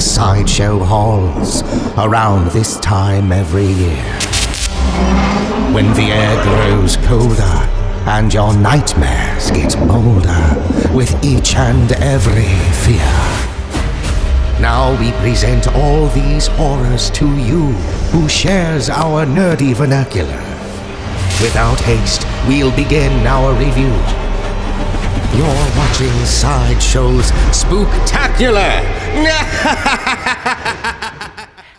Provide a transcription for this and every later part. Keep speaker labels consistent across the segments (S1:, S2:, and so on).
S1: the Sideshow halls around this time every year. When the air grows colder and your nightmares get bolder with each and every fear. Now we present all these horrors to you who shares our nerdy vernacular. Without haste, we'll begin our review. You're watching Sideshow's Spooktacular!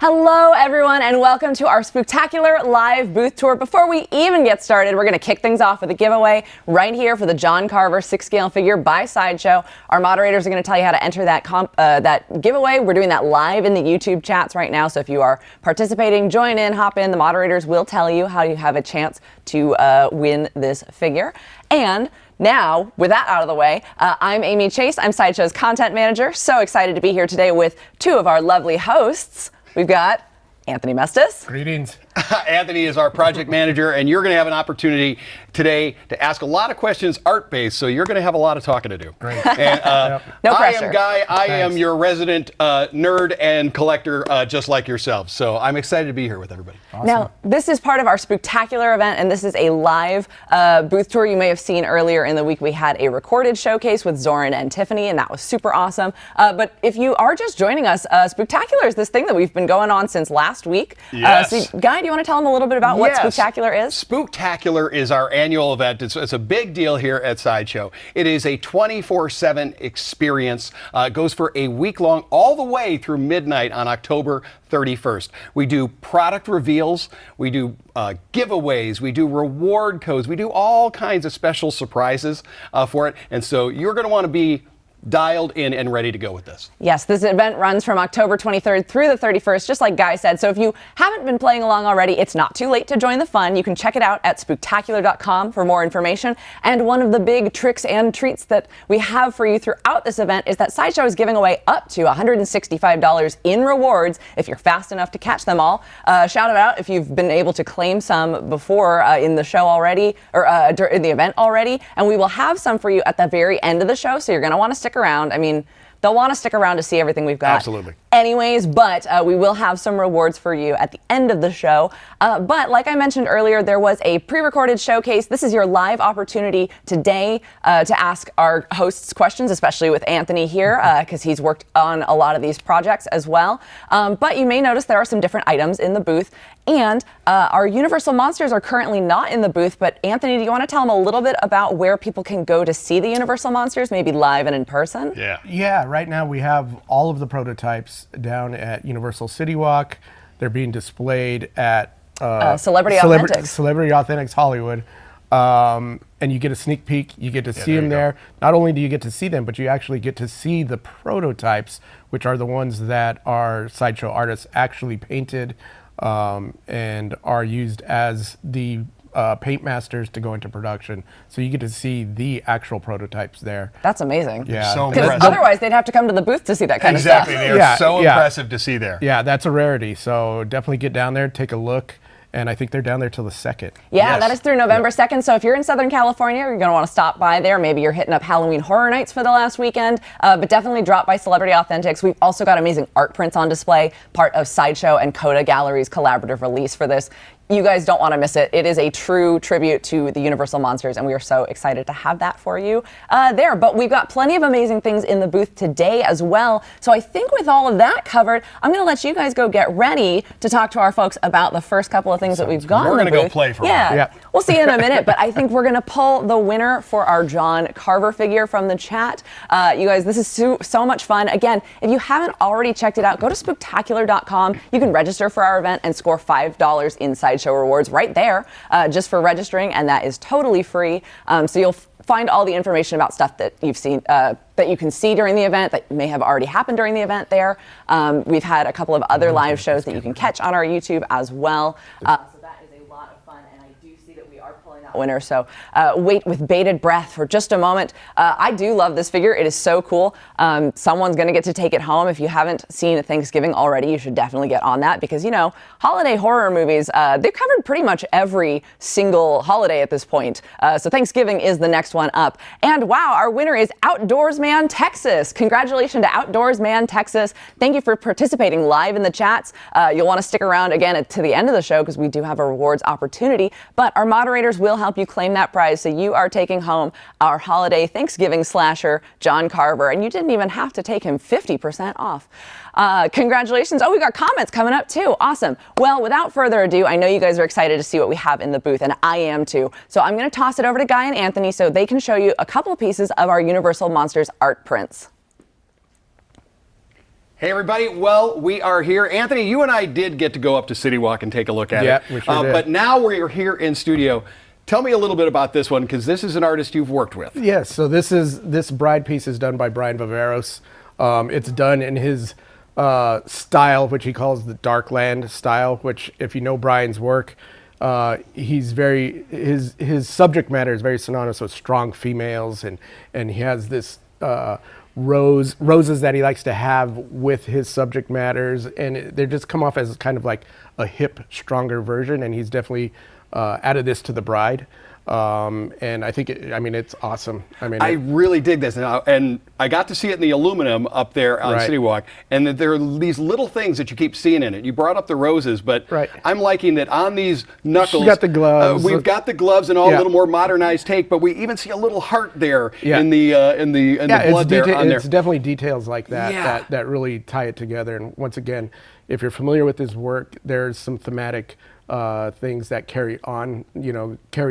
S2: Hello everyone and welcome to our Spooktacular live booth tour. Before we even get started, we're going to kick things off with a giveaway right here for the John Carver 6-scale figure by Sideshow. Our moderators are going to tell you how to enter that giveaway. We're doing that live in the YouTube chats right now, so if you are participating, join in, hop in. The moderators will tell you how you have a chance to win this figure. And now, with that out of the way, I'm Amy Chase. I'm Sideshow's content manager. So excited to be here today with two of our lovely hosts. We've got Anthony Mestas.
S3: Greetings. Anthony is our project manager, and you're going to have an opportunity today to ask a lot of questions art-based, so you're going to have a lot of talking to do. Great. And,
S2: no pressure.
S3: I am Guy. I am your resident nerd and collector, just like yourself. So I'm excited to be here with everybody.
S2: Awesome. Now, this is part of our Spooktacular event, and this is a live booth tour. You may have seen earlier in the week we had a recorded showcase with Zoran and Tiffany, and that was super awesome. But if you are just joining us, Spooktacular is this thing that we've been going on since last week.
S3: Yes.
S2: So, Guy, do you want to tell them a little bit about what Spooktacular is?
S3: Spooktacular is our annual event. It's a big deal here at Sideshow. It is a 24/7 experience. It goes for a week long, all the way through midnight on October 31st. We do product reveals, we do giveaways, we do reward codes, we do all kinds of special surprises for it. And so you're going to want to be dialed in and ready to go with this.
S2: Yes, this event runs from October 23rd through the 31st, just like Guy said. So if you haven't been playing along already, it's not too late to join the fun. You can check it out at spooktacular.com for more information. And one of the big tricks and treats that we have for you throughout this event is that Sideshow is giving away up to $165 in rewards if you're fast enough to catch them all. Shout it out if you've been able to claim some before in the show already, or in the event already. And we will have some for you at the very end of the show, so you're going to want to stick around. I mean, they'll want to stick around to see everything we've got.
S3: Absolutely.
S2: Anyways, but we will have some rewards for you at the end of the show. But like I mentioned earlier, there was a pre-recorded showcase. This is your live opportunity today to ask our hosts questions, especially with Anthony here, because he's worked on a lot of these projects as well. But you may notice there are some different items in the booth. And our Universal Monsters are currently not in the booth, but Anthony, do you want to tell them a little bit about where people can go to see the Universal Monsters, maybe live and in person?
S4: Yeah, right now we have all of the prototypes down at Universal City Walk. They're being displayed at
S2: Celebrity Authentics.
S4: Celebrity Authentics Hollywood. And you get a sneak peek, you get to see them there. Not only do you get to see them, but you actually get to see the prototypes, which are the ones that our Sideshow artists actually painted and are used as the paint masters to go into production. So you get to see the actual prototypes there.
S2: That's amazing.
S4: Yeah.
S3: So
S2: Because
S3: impressive.
S2: otherwise they'd have to come to the booth to see that kind
S3: Exactly.
S2: of
S3: They
S2: stuff.
S3: are so impressive to see there.
S4: Yeah, that's a rarity. So definitely get down there, take a look. And I think they're down there till the 2nd.
S2: Yeah,
S3: Yes.
S2: that is through November 2nd. So if you're in Southern California, you're going to want to stop by there. Maybe you're hitting up Halloween Horror Nights for the last weekend. But definitely drop by Celebrity Authentics. We've also got amazing art prints on display, part of Sideshow and Coda Gallery's collaborative release for this. You guys don't want to miss it. It is a true tribute to the Universal Monsters, and we are so excited to have that for you there. But we've got plenty of amazing things in the booth today as well. So I think with all of that covered, I'm going to let you guys go get ready to talk to our folks about the first couple of things that we've got in the booth.
S3: We're going to go play for a while.
S2: Yeah, we'll see you in a minute, but I think we're going to pull the winner for our John Carver figure from the chat. You guys, this is so much fun. Again, if you haven't already checked it out, go to spooktacular.com. You can register for our event and score $5 in Sideshow rewards right there just for registering, and that is totally free. So you'll find all the information about stuff that you've seen, that you can see during the event, that may have already happened during the event there. We've had a couple of other live shows that you can catch on our YouTube as well. So that is a lot of fun, and I do see that we are winner, so wait with bated breath for just a moment. I do love this figure. It is so cool. Someone's going to get to take it home. If you haven't seen Thanksgiving already, you should definitely get on that because, you know, holiday horror movies, they've covered pretty much every single holiday at this point. So Thanksgiving is the next one up. And wow, our winner is Outdoorsman Texas. Congratulations to Outdoorsman Texas. Thank you for participating live in the chats. You'll want to stick around again to the end of the show because we do have a rewards opportunity, but our moderators will help you claim that prize. So you are taking home our holiday Thanksgiving slasher, John Carver, and you didn't even have to take him 50% off. Congratulations. Oh, we got comments coming up too. Awesome. Well, without further ado, I know you guys are excited to see what we have in the booth, and I am too. So I'm going to toss it over to Guy and Anthony so they can show you a couple pieces of our Universal Monsters art prints.
S3: Hey everybody, well, we are here. Anthony, you and I did get to go up to City Walk and take a look at it.
S4: We sure did.
S3: But now we're here in studio. Tell me a little bit about this one, because this is an artist you've worked with.
S4: Yes, so this bride piece is done by Brian Viveros. It's done in his style, which he calls the Darkland style, which if you know Brian's work, his subject matter is very synonymous with strong females, and he has this roses that he likes to have with his subject matters, and they just come off as kind of like a hip, stronger version, and he's definitely added this to the bride. And I think, it's awesome.
S3: I really dig this now, and I got to see it in the aluminum up there on City Walk, and that there are these little things that you keep seeing in it. You brought up the roses, but I'm liking that on these knuckles.
S4: You got the gloves.
S3: We've got the gloves and all a little more modernized take, but we even see a little heart there in the blood there on there.
S4: It's definitely details like that that really tie it together. And once again, if you're familiar with his work, there's some thematic things that carry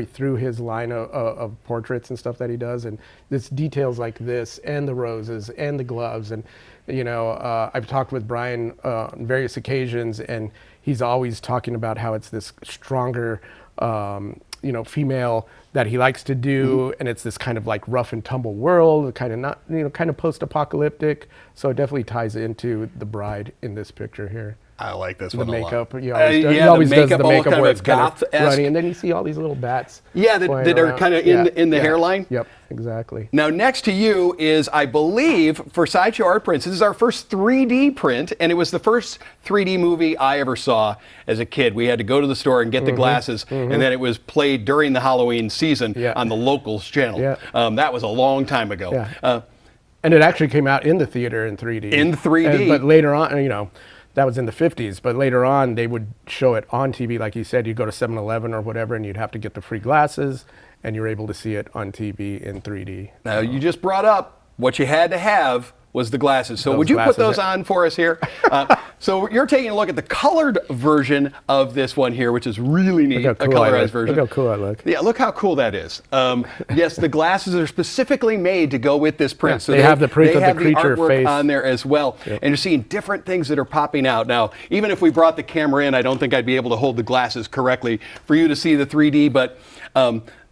S4: through his line of portraits and stuff that he does, and it's details like this and the roses and the gloves, and I've talked with Brian on various occasions, and he's always talking about how it's this stronger female that he likes to do, and it's this kind of like rough and tumble world, kind of not kind of post-apocalyptic, so it definitely ties into the bride in this picture here.
S3: I like this
S4: the
S3: one
S4: makeup.
S3: a lot.
S4: He always does the makeup where it's kind of
S3: goth-esque.
S4: runny, and then you see all these little bats.
S3: Yeah, that are kind of in the hairline.
S4: Yep, exactly.
S3: Now, next to you is, I believe, for Sideshow Art Prints, this is our first 3D print, and it was the first 3D movie I ever saw as a kid. We had to go to the store and get the glasses, and then it was played during the Halloween season on the Locals channel.
S4: Yeah.
S3: That was a long time ago.
S4: Yeah. And it actually came out in the theater in 3D.
S3: In 3D.
S4: But later on, that was in the 50s, but later on they would show it on TV. Like you said, you'd go to 7-Eleven or whatever, and you'd have to get the free glasses, and you're able to see it on TV in 3D.
S3: Now, you just brought up what you had to have was the glasses. So would you put those on for us here? So you're taking a look at the colored version of this one here, which is really neat,
S4: a
S3: colorized version.
S4: Look how cool I look.
S3: Yeah, look how cool that is. Yes, the glasses are specifically made to go with this print.
S4: Yeah,
S3: so
S4: they have the print of the creature
S3: artwork
S4: face
S3: on there as well.
S4: Yep.
S3: And you're seeing different things that are popping out. Now, even if we brought the camera in, I don't think I'd be able to hold the glasses correctly for you to see the 3D, but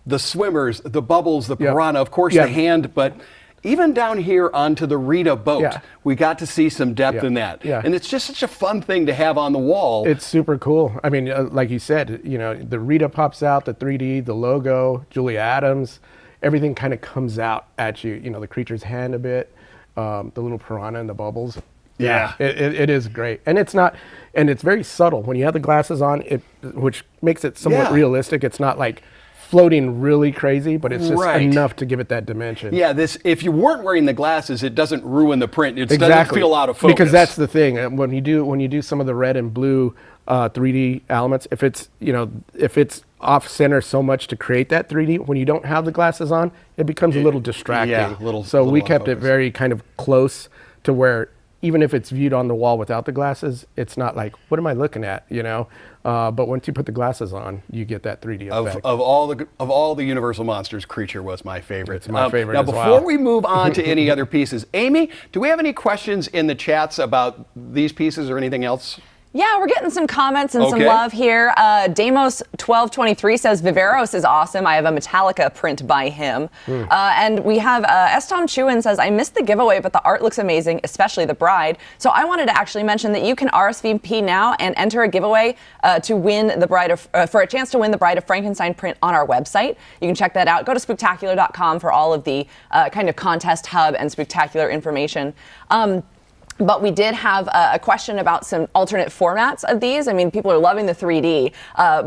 S3: the swimmers, the bubbles, the piranha, of course the hand, but even down here onto the Rita boat, we got to see some depth in that.
S4: Yeah.
S3: And it's just such a fun thing to have on the wall.
S4: It's super cool. I mean, like you said, the Rita pops out, the 3D, the logo, Julia Adams, everything kind of comes out at you. The creature's hand a bit, the little piranha and the bubbles.
S3: Yeah.
S4: It is great. And it's very subtle. When you have the glasses on, which makes it somewhat realistic, it's not like floating really crazy, but it's just enough to give it that dimension.
S3: Yeah, if you weren't wearing the glasses, it doesn't ruin the print. It doesn't feel out of focus.
S4: Because that's the thing. When you do some of the red and blue 3D elements, if it's off center so much to create that 3D, when you don't have the glasses on, it becomes a little distracting.
S3: Yeah,
S4: so we kept it very kind of close to where even if it's viewed on the wall without the glasses, it's not like, what am I looking at, But once you put the glasses on, you get that 3D effect.
S3: Of all the Universal Monsters, Creature was my favorite.
S4: It's my favorite
S3: now,
S4: as well.
S3: before we move on to any other pieces, Amy, do we have any questions in the chats about these pieces or anything else?
S2: Yeah, we're getting some comments and some
S3: Okay.
S2: love here. Damos1223 says, Viveros is awesome. I have a Metallica print by him. And we have Tom Chewin says, I missed the giveaway, but the art looks amazing, especially the bride. So I wanted to actually mention that you can RSVP now and enter a giveaway to win the bride of, for a chance to win the Bride of Frankenstein print on our website. You can check that out. Go to spooktacular.com for all of the kind of contest hub and Spooktacular information. But we did have a question about some alternate formats of these. I mean, people are loving the 3D,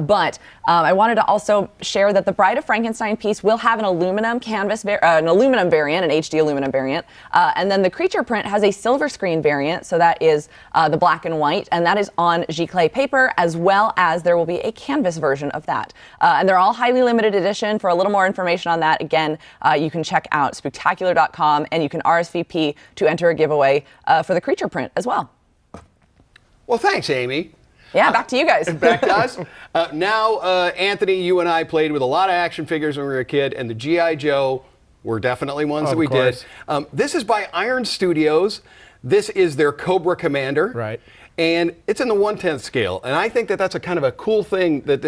S2: but I wanted to also share that the Bride of Frankenstein piece will have an aluminum canvas, an aluminum variant, an HD aluminum variant, and then the creature print has a silver screen variant, so that is the black and white, and that is on giclée paper, as well as there will be a canvas version of that. And they're all highly limited edition. For a little more information on that, again, you can check out spooktacular.com, and you can RSVP to enter a giveaway for the creature print as well.
S3: Well, thanks, Amy.
S2: Yeah, back to you guys.
S3: Back to us. Now, Anthony, you and I played with a lot of action figures when we were a kid, and the G.I. Joe were definitely ones that we did. This is by Iron Studios. This is their Cobra Commander.
S4: Right.
S3: And it's in the 1/10 scale. And I think that that's a kind of a cool thing that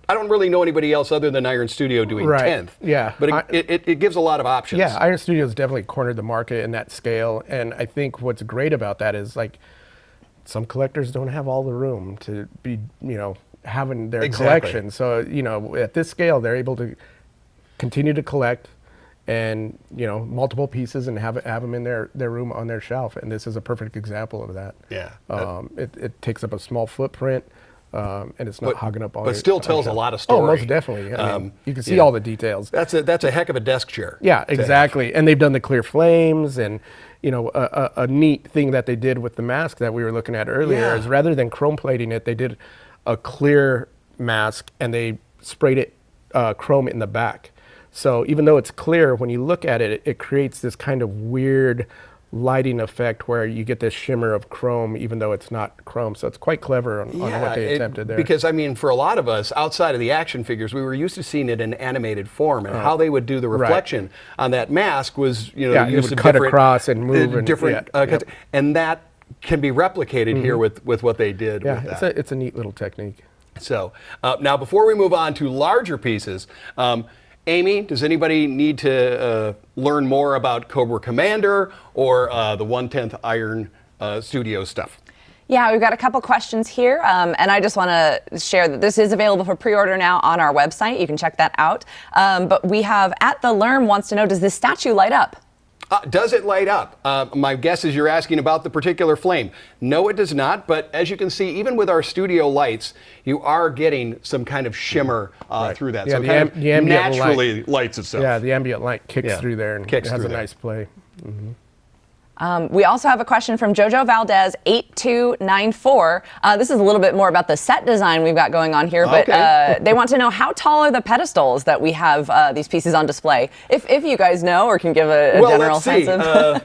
S3: I don't really know anybody else other than Iron Studio doing 10th.
S4: Yeah.
S3: But it gives a lot of options.
S4: Yeah, Iron Studios definitely cornered the market in that scale. And I think what's great about that is, like, some collectors don't have all the room to be, having their collection. So, at this scale, they're able to continue to collect and, multiple pieces and have them in their room on their shelf. And this is a perfect example of that.
S3: Yeah.
S4: It takes up a small footprint. And it's not hogging up all.
S3: But still tells a lot of story.
S4: Oh, most definitely. I mean, you can see all the details.
S3: That's a heck of a desk chair.
S4: Yeah, exactly. And they've done the clear flames, and a neat thing that they did with the mask that we were looking at earlier is rather than chrome plating it, they did a clear mask and they sprayed it chrome in the back. So even though it's clear, when you look at it, it creates this kind of weird lighting effect where you get this shimmer of chrome even though it's not chrome. So it's quite clever on what they attempted there.
S3: Because, I mean, for a lot of us, outside of the action figures, we were used to seeing it in animated form, and how they would do the reflection on that mask was,
S4: use of cut across and move
S3: and and that can be replicated here with what they did with that.
S4: It's a neat little technique.
S3: So now, before we move on to larger pieces, Amy, does anybody need to learn more about Cobra Commander or the 1/10 Iron Studio stuff?
S2: Yeah, we've got a couple questions here, and I just want to share that this is available for pre-order now on our website. You can check that out. But we have @TheLerm wants to know, does this statue light up?
S3: Does it light up? My guess is you're asking about the particular flame. No, it does not, but as you can see, even with our studio lights, you are getting some kind of shimmer through that.
S4: Yeah,
S3: so
S4: the
S3: it kind of
S4: ambient
S3: naturally lights itself.
S4: Yeah, the ambient light kicks through there and has a nice play.
S2: We also have a question from Jojo Valdez 8294. This is a little bit more about the set design we've got going on here, but they want to know, how tall are the pedestals that we have these pieces on display? If you guys know or can give a general sense of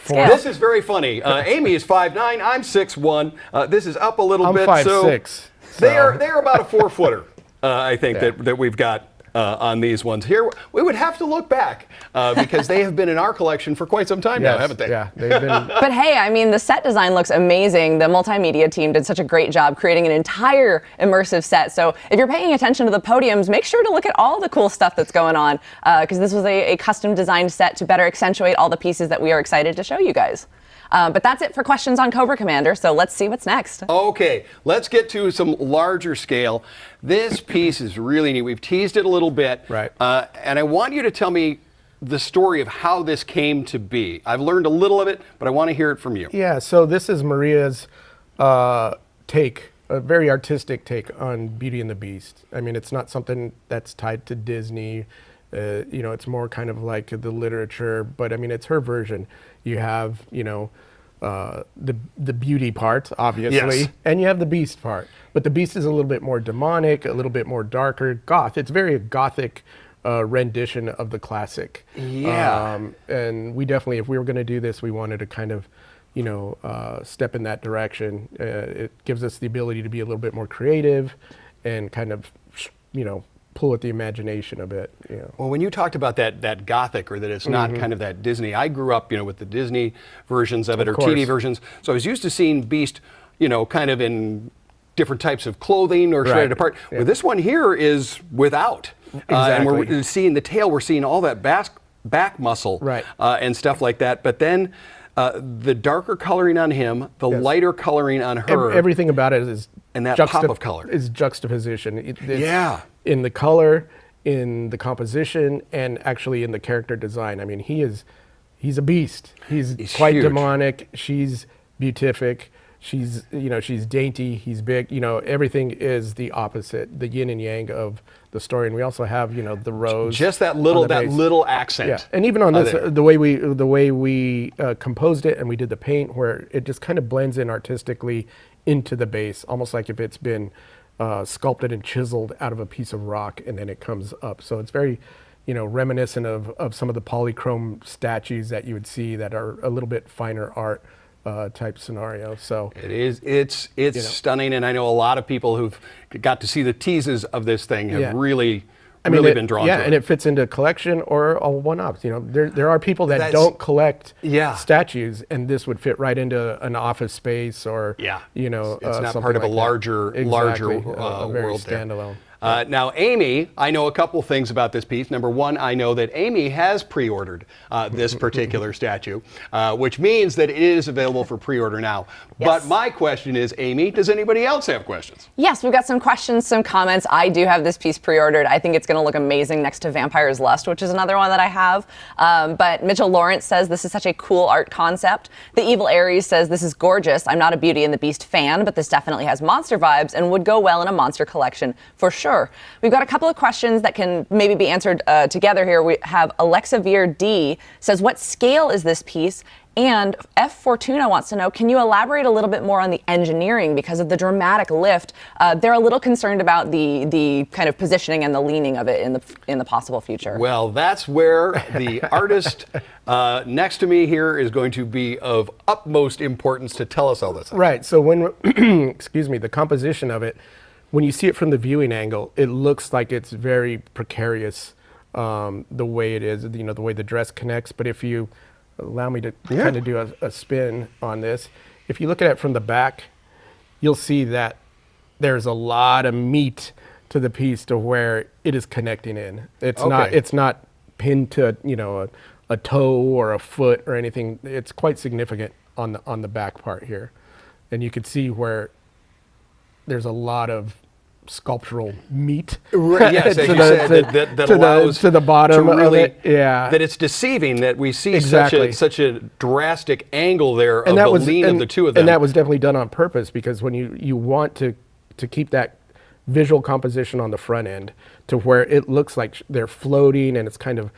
S2: scale.
S3: This is very funny. Amy is 5'9", I'm 6'1". This is up a little bit.
S4: I'm 5'6".
S3: They are about a 4-footer. I think that we've got on these ones here. We would have to look back because they have been in our collection for quite some time now, haven't they?
S4: Yeah, they've been.
S2: But hey, I mean, the set design looks amazing. The multimedia team did such a great job creating an entire immersive set. So if you're paying attention to the podiums, make sure to look at all the cool stuff that's going on, because this was a custom designed set to better accentuate all the pieces that we are excited to show you guys. But that's it for questions on Cobra Commander, so let's see what's next.
S3: Okay, let's get to some larger scale. This piece is really neat. We've teased it a little bit.
S4: Right.
S3: And I want you to tell me the story of how this came to be. I've learned a little of it, but I want to hear it from you.
S4: Yeah, so this is Maria's take, a very artistic take on Beauty and the Beast. I mean, it's not something that's tied to Disney. It's more kind of like the literature, but I mean, it's her version. You have, the beauty part, obviously, and you have the beast part. But the beast is a little bit more demonic, a little bit more darker, goth. It's very gothic rendition of the classic.
S3: Yeah.
S4: And we definitely, if we were going to do this, we wanted to kind of, step in that direction. It gives us the ability to be a little bit more creative and kind of, pull at the imagination a bit.
S3: Well, when you talked about that gothic, or that it's not kind of that Disney, I grew up, with the Disney versions of it, or TV versions. So I was used to seeing Beast, kind of in different types of clothing or shredded apart.
S4: Yeah.
S3: Well, this one here is without. And we're seeing the tail, we're seeing all that back muscle and stuff like that. But then the darker coloring on him, the lighter coloring on her.
S4: Everything about it is
S3: and that pop of color
S4: is juxtaposition. It's in the color, in the composition, and actually in the character design. I mean, he's a beast. He's quite
S3: huge.
S4: demonic. She's beatific. She's dainty. He's big. Everything is the opposite, the yin and yang of the story. And we also have the rose.
S3: Just that little accent.
S4: Yeah, and even on this, the way we composed it and we did the paint, where it just kind of blends in artistically into the base, almost like if it's been sculpted and chiseled out of a piece of rock, and then it comes up. So it's very, reminiscent of some of the polychrome statues that you would see that are a little bit finer art type scenario. So
S3: it is. It's stunning, and I know a lot of people who've got to see the teases of this thing have really been drawn to it.
S4: Yeah, and it fits into collection or a one-off. There are people that don't collect statues, and this would fit right into an office space or
S3: it's not
S4: something
S3: part of
S4: like
S3: a larger
S4: very
S3: world
S4: standalone.
S3: Now, Amy, I know a couple things about this piece. Number one, I know that Amy has pre-ordered this particular statue, which means that it is available for pre-order now.
S2: Yes.
S3: But my question is, Amy, does anybody else have questions?
S2: Yes, we've got some questions, some comments. I do have this piece pre-ordered. I think it's going to look amazing next to Vampire's Lust, which is another one that I have. But Mitchell Lawrence says this is such a cool art concept. The Evil Aries says this is gorgeous. I'm not a Beauty and the Beast fan, but this definitely has monster vibes and would go well in a monster collection for sure. We've got a couple of questions that can maybe be answered together here. We have Alexa Veer D says, what scale is this piece? And F. Fortuna wants to know, can you elaborate a little bit more on the engineering because of the dramatic lift? They're a little concerned about the kind of positioning and the leaning of it in the possible future.
S3: Well, that's where the artist next to me here is going to be of utmost importance to tell us all this.
S4: Right. So when, excuse me, the composition of it, when you see it from the viewing angle, it looks like it's very precarious the way it is, the way the dress connects. But if you allow me to kind of do a spin on this, if you look at it from the back, you'll see that there's a lot of meat to the piece to where it is connecting in. It's not pinned to a toe or a foot or anything. It's quite significant on the back part here, and you can see where there's a lot of sculptural meat.
S3: Right, yes, as you said, that allows
S4: to the bottom
S3: to really,
S4: of it. Yeah.
S3: That it's deceiving that we see
S4: Exactly.
S3: such a drastic angle there of the lean of the two of them.
S4: And that was definitely done on purpose, because when you want to keep that visual composition on the front end to where it looks like they're floating and it's kind of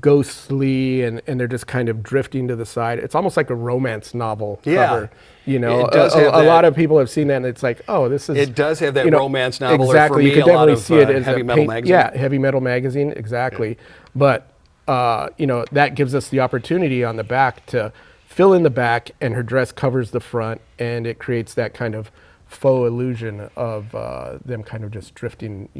S4: ghostly and they're just kind of drifting to the side. It's almost like a romance novel cover.
S3: It does have
S4: a lot of people have seen that, and it's like, oh, this is.
S3: It does have that romance novel.
S4: Exactly,
S3: Or for me,
S4: you could
S3: a lot
S4: definitely
S3: of
S4: see it as
S3: Heavy
S4: a
S3: Metal magazine.
S4: Yeah, Heavy Metal magazine, exactly. Yeah. But that gives us the opportunity on the back to fill in the back, and her dress covers the front, and it creates that kind of faux illusion of them kind of just drifting,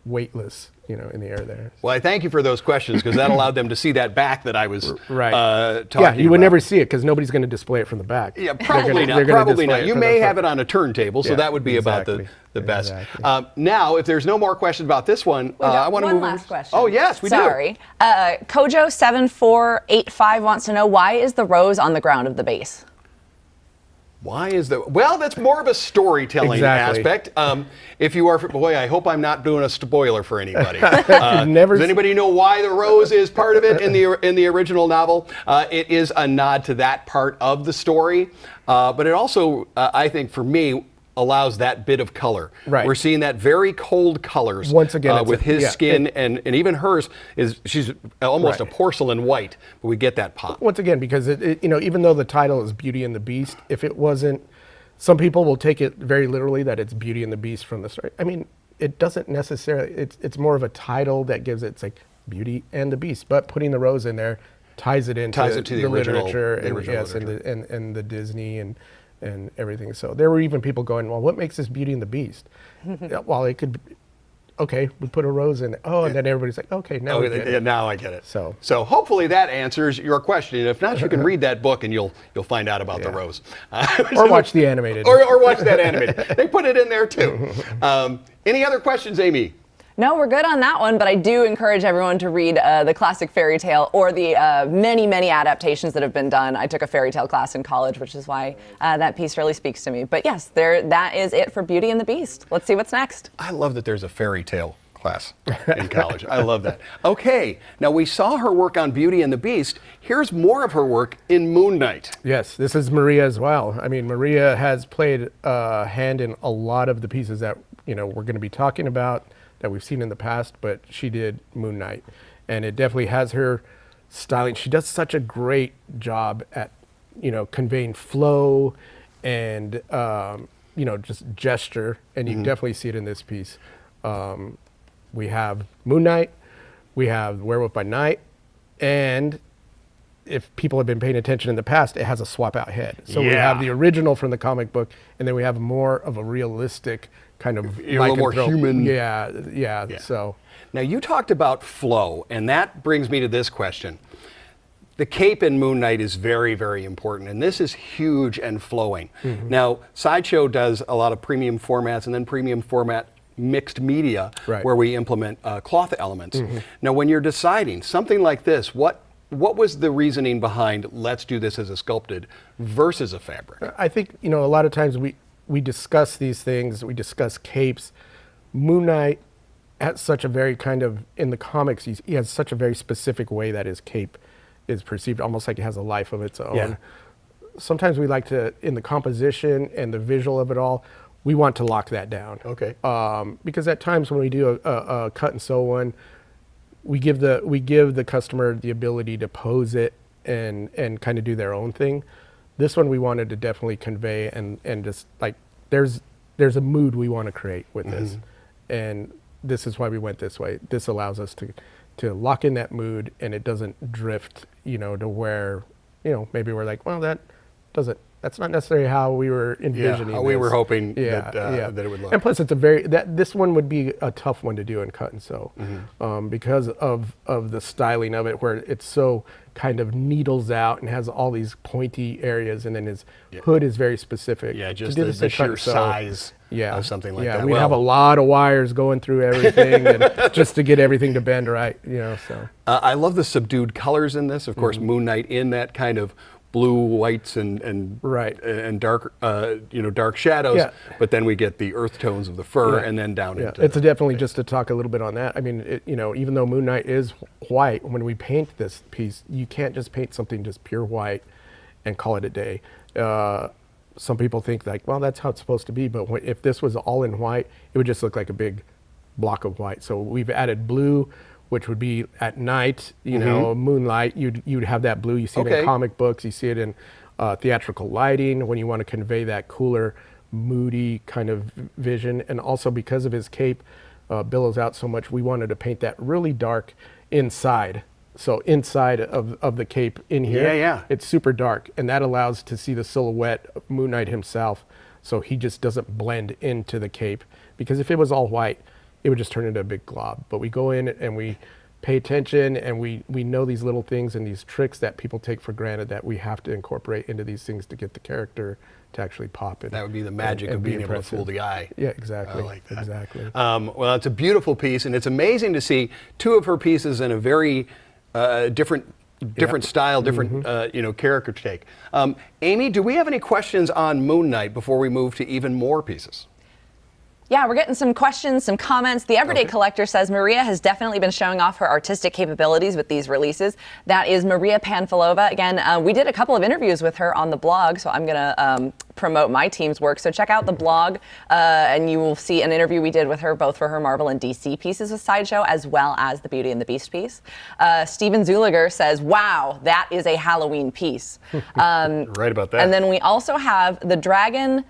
S4: weightless, in the air there.
S3: Well, I thank you for those questions, because that allowed them to see that back that I was talking
S4: Yeah, you would
S3: about.
S4: never see it because nobody's going to display it from the back.
S3: Yeah, probably not. Probably not. You may have it on a turntable, so that would be about the best.
S4: Exactly.
S3: Now, if there's no more questions about this one, I want to move
S2: one last question.
S3: Oh, yes, we do.
S2: Sorry. Kojo7485 wants to know, why is the rose on the ground of the base?
S3: Why is that? Well, that's more of a storytelling aspect. If you are, boy, I hope I'm not doing a spoiler for anybody. Does anybody know why the rose is part of it in the original novel? It is a nod to that part of the story, but it also, I think, for me, allows that bit of color.
S4: Right.
S3: We're seeing that very cold colors
S4: once again
S3: with his skin, and even hers she's almost a porcelain white, but we get that pop.
S4: Once again, because even though the title is Beauty and the Beast, if it wasn't, some people will take it very literally that it's Beauty and the Beast from the story. I mean, it doesn't necessarily. It's more of a title that gives it. It's like Beauty and the Beast, but putting the rose in there ties it to the
S3: original
S4: literature,
S3: literature.
S4: And the Disney and everything. So there were even people going, well, what makes this Beauty and the Beast? Well, it could okay, we put a rose in it. Oh, and then everybody's like, okay, now we get it.
S3: Now I get it.
S4: So
S3: hopefully that answers your question. If not, you can read that book and you'll find out about the rose.
S4: Or watch the animated.
S3: Or watch that animated. They put it in there too. Any other questions, Amy?
S2: No, we're good on that one, but I do encourage everyone to read the classic fairy tale or the many, many adaptations that have been done. I took a fairy tale class in college, which is why that piece really speaks to me. But yes, that is it for Beauty and the Beast. Let's see what's next.
S3: I love that there's a fairy tale class in college. I love that. Okay, now we saw her work on Beauty and the Beast. Here's more of her work in Moon Knight.
S4: Yes, this is Maria as well. I mean, Maria has played a hand in a lot of the pieces that we're going to be talking about, that we've seen in the past, but she did Moon Knight, and it definitely has her styling. She does such a great job at, conveying flow and, just gesture, and you can definitely see it in this piece. We have Moon Knight, we have Werewolf by Night, and if people have been paying attention in the past, it has a swap out head. So we have the original from the comic book, and then we have more of a realistic kind of
S3: a little more human.
S4: Yeah. So
S3: now you talked about flow, and that brings me to this question. The cape in Moon Knight is very, very important, and this is huge and flowing. Now, Sideshow does a lot of premium formats and then premium format mixed media where we implement cloth elements. Now, when you're deciding something like this, what was the reasoning behind let's do this as a sculpted versus a fabric?
S4: I think, a lot of times we discuss these things, we discuss capes. Moon Knight has such a very kind of, in the comics, he has such a very specific way that his cape is perceived, almost like it has a life of its own.
S3: Yeah.
S4: Sometimes we like to, in the composition and the visual of it all, we want to lock that down.
S3: Okay.
S4: Because at times when we do a cut and sew one, we give the customer the ability to pose it and kind of do their own thing. This one we wanted to definitely convey and just like there's a mood we want to create with this, and this is why we went this way. This allows us to lock in that mood, and it doesn't drift, to where maybe we're like, well, that's not necessarily how we were envisioning.
S3: How we were hoping
S4: that
S3: it would look.
S4: And plus, it's this one would be a tough one to do in cut and sew, because of the styling of it, where it's so kind of needles out and has all these pointy areas, and then his hood is very specific.
S3: Yeah, just the sheer size of something like that.
S4: We have a lot of wires going through everything, and just to get everything to bend right. So
S3: I love the subdued colors in this. Of course, Moon Knight in that kind of blue, whites, and dark, dark shadows. Yeah. But then we get the earth tones of the fur, and then down into.
S4: It's definitely just to talk a little bit on that. I mean, even though Moon Knight is white, when we paint this piece, you can't just paint something just pure white and call it a day. Some people think like, well, that's how it's supposed to be. But if this was all in white, it would just look like a big block of white. So we've added blue, which would be at night, moonlight, you'd have that blue. You see it in comic books, you see it in theatrical lighting, when you want to convey that cooler, moody kind of vision. And also because of his cape billows out so much, we wanted to paint that really dark inside. So inside of the cape in here, it's super dark, and that allows to see the silhouette of Moon Knight himself, so he just doesn't blend into the cape. Because if it was all white, it would just turn into a big glob. But we go in and we pay attention, and we know these little things and these tricks that people take for granted that we have to incorporate into these things to get the character to actually pop in.
S3: That would be the magic of being able to fool the eye.
S4: Yeah, exactly.
S3: I like that.
S4: Exactly.
S3: Well, it's a beautiful piece, and it's amazing to see two of her pieces in a very different style, different character take. Amy, do we have any questions on Moon Knight before we move to even more pieces?
S2: Yeah, we're getting some questions, some comments. The Everyday Collector says Maria has definitely been showing off her artistic capabilities with these releases. That is Maria Panfilova. Again, we did a couple of interviews with her on the blog, so I'm going to promote my team's work. So check out the blog, and you will see an interview we did with her, both for her Marvel and DC pieces with Sideshow, as well as the Beauty and the Beast piece. Steven Zuliger says, wow, that is a Halloween piece.
S3: Right about that.
S2: And then we also have the Dragon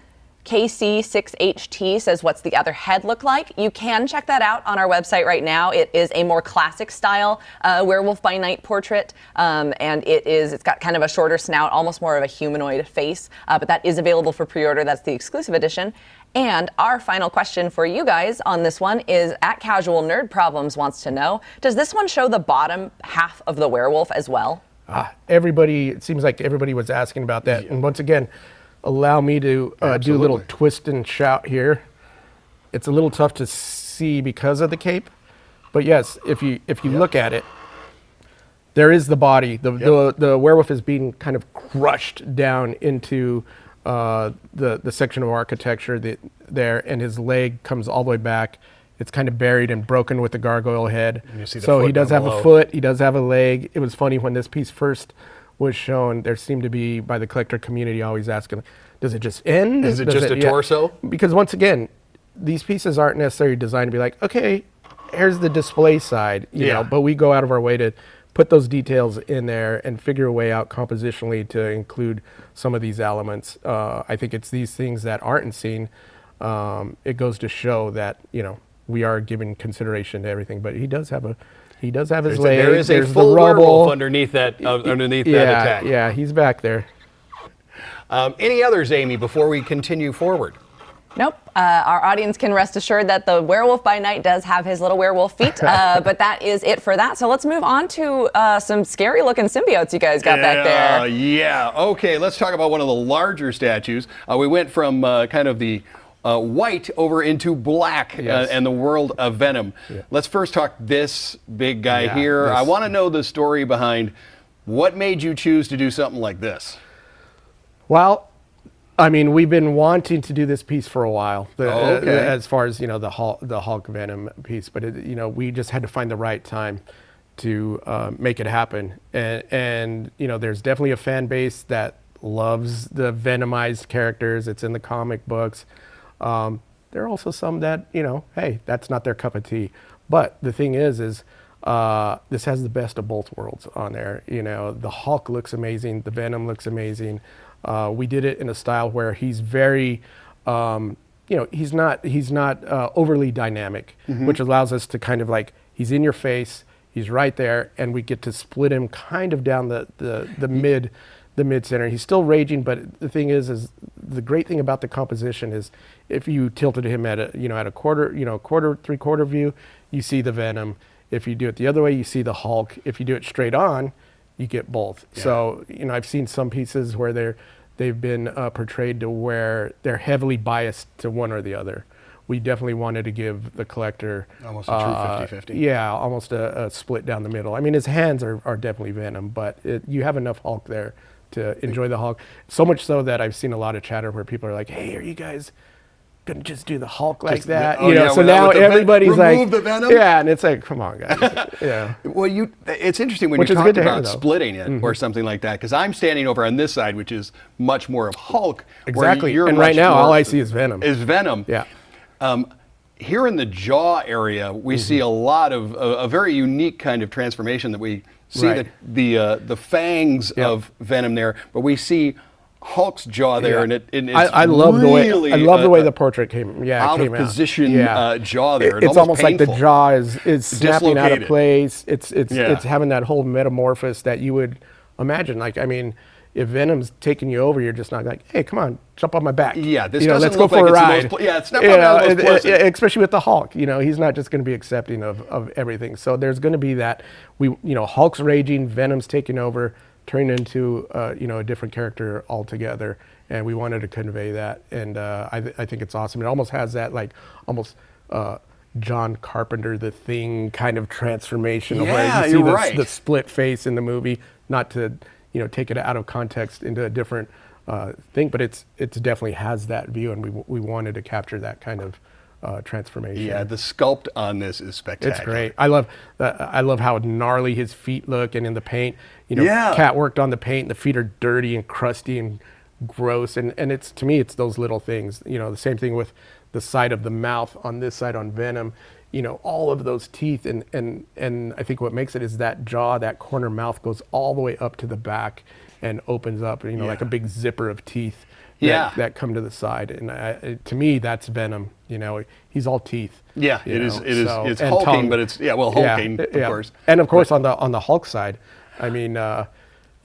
S2: KC6HT says, what's the other head look like? You can check that out on our website right now. It is a more classic style Werewolf by Night portrait, and it's got kind of a shorter snout, almost more of a humanoid face, but that is available for pre-order. That's the exclusive edition. And our final question for you guys on this one is at Casual Nerd Problems wants to know, does this one show the bottom half of the werewolf as well?
S4: It seems like everybody was asking about that. And once again, allow me to do a little twist and shout here. It's a little tough to see because of the cape, but yes, if you look at it, there is the body. The werewolf is being kind of crushed down into the section of architecture there, and his leg comes all the way back. It's kind of buried and broken with the gargoyle head. So he does have a foot, he does have a leg. It was funny when this piece first was shown, there seemed to be, by the collector community, always asking, does it just end?
S3: Is it just a torso?
S4: Because once again, these pieces aren't necessarily designed to be like, okay, here's the display side, you know, but we go out of our way to put those details in there and figure a way out compositionally to include some of these elements. I think it's these things that aren't seen. It goes to show that, you know, we are giving consideration to everything, but he does have his leg.
S3: There is a full werewolf underneath that attack.
S4: Yeah, he's back there.
S3: Any others, Amy, before we continue forward?
S2: Nope. Our audience can rest assured that the werewolf by night does have his little werewolf feet, but that is it for that. So let's move on to some scary looking symbiotes you guys got back there.
S3: Yeah. Okay, let's talk about one of the larger statues. We went from kind of the white over into black and the world of Venom. Yeah. Let's first talk this big guy here. I want to know the story behind what made you choose to do something like this.
S4: Well, I mean, we've been wanting to do this piece for a while, as far as, you know, the Hulk Venom piece, but you know, we just had to find the right time to make it happen. And you know, there's definitely a fan base that loves the Venomized characters. It's in the comic books. There are also some that, you know, hey, that's not their cup of tea. But the thing is this has the best of both worlds on there. You know, the Hulk looks amazing, the Venom looks amazing. We did it in a style where he's very, you know, he's not overly dynamic, which allows us to kind of like, he's in your face, he's right there, and we get to split him kind of down the mid center. He's still raging, but the thing is the great thing about the composition is if you tilted him at a quarter, three-quarter view, you see the Venom. If you do it the other way, you see the Hulk. If you do it straight on, you get both. Yeah. So, you know, I've seen some pieces where they've been portrayed to where they're heavily biased to one or the other. We definitely wanted to give the collector
S3: almost a true 50-50.
S4: Yeah, almost a split down the middle. I mean, his hands are definitely Venom, but you have enough Hulk there to enjoy the Hulk. So much so that I've seen a lot of chatter where people are like, hey, are you guys gonna just do the Hulk like that? So now everybody's like,
S3: remove the Venom?
S4: Yeah, and it's like, come on, guys. Yeah.
S3: Well, it's interesting when you talk about splitting it or something like that, because I'm standing over on this side, which is much more of Hulk.
S4: Exactly. And right now, all I see is Venom.
S3: Yeah. Here in the jaw area, we see a lot of a very unique kind of transformation that we see the fangs of Venom there, but we see Hulk's jaw there, and it's
S4: I love really the way the portrait came.
S3: Out of position jaw there.
S4: It's almost painful. Like the jaw is snapping out of place. It's having that whole metamorphosis that you would imagine. Like, I mean, if Venom's taking you over, you're just not like, hey, come on, jump on my back.
S3: Yeah, this doesn't look like it's the most it's not probably the most pleasant.
S4: Especially with the Hulk, you know, he's not just going to be accepting of everything. So there's going to be that Hulk's raging, Venom's taking over, turning into a different character altogether, and we wanted to convey that, and I think it's awesome. It almost has that John Carpenter, The Thing kind of transformation, where you see the split face in the movie. Not to take it out of context into a different thing, but it's definitely has that view, and we wanted to capture that kind of transformation.
S3: Yeah, the sculpt on this is spectacular.
S4: It's great. I love how gnarly his feet look, and in the paint, Cat worked on the paint. The feet are dirty and crusty and gross, and it's, to me, it's those little things. The same thing with the side of the mouth on this side on Venom. All of those teeth, and I think what makes it is that jaw, that corner mouth goes all the way up to the back and opens up, like a big zipper of teeth. That come to the side, and to me, that's Venom. He's all teeth.
S3: Yeah, it is. It's hulking, tongue. But it's hulking, of course.
S4: And of course, on the Hulk side, I mean,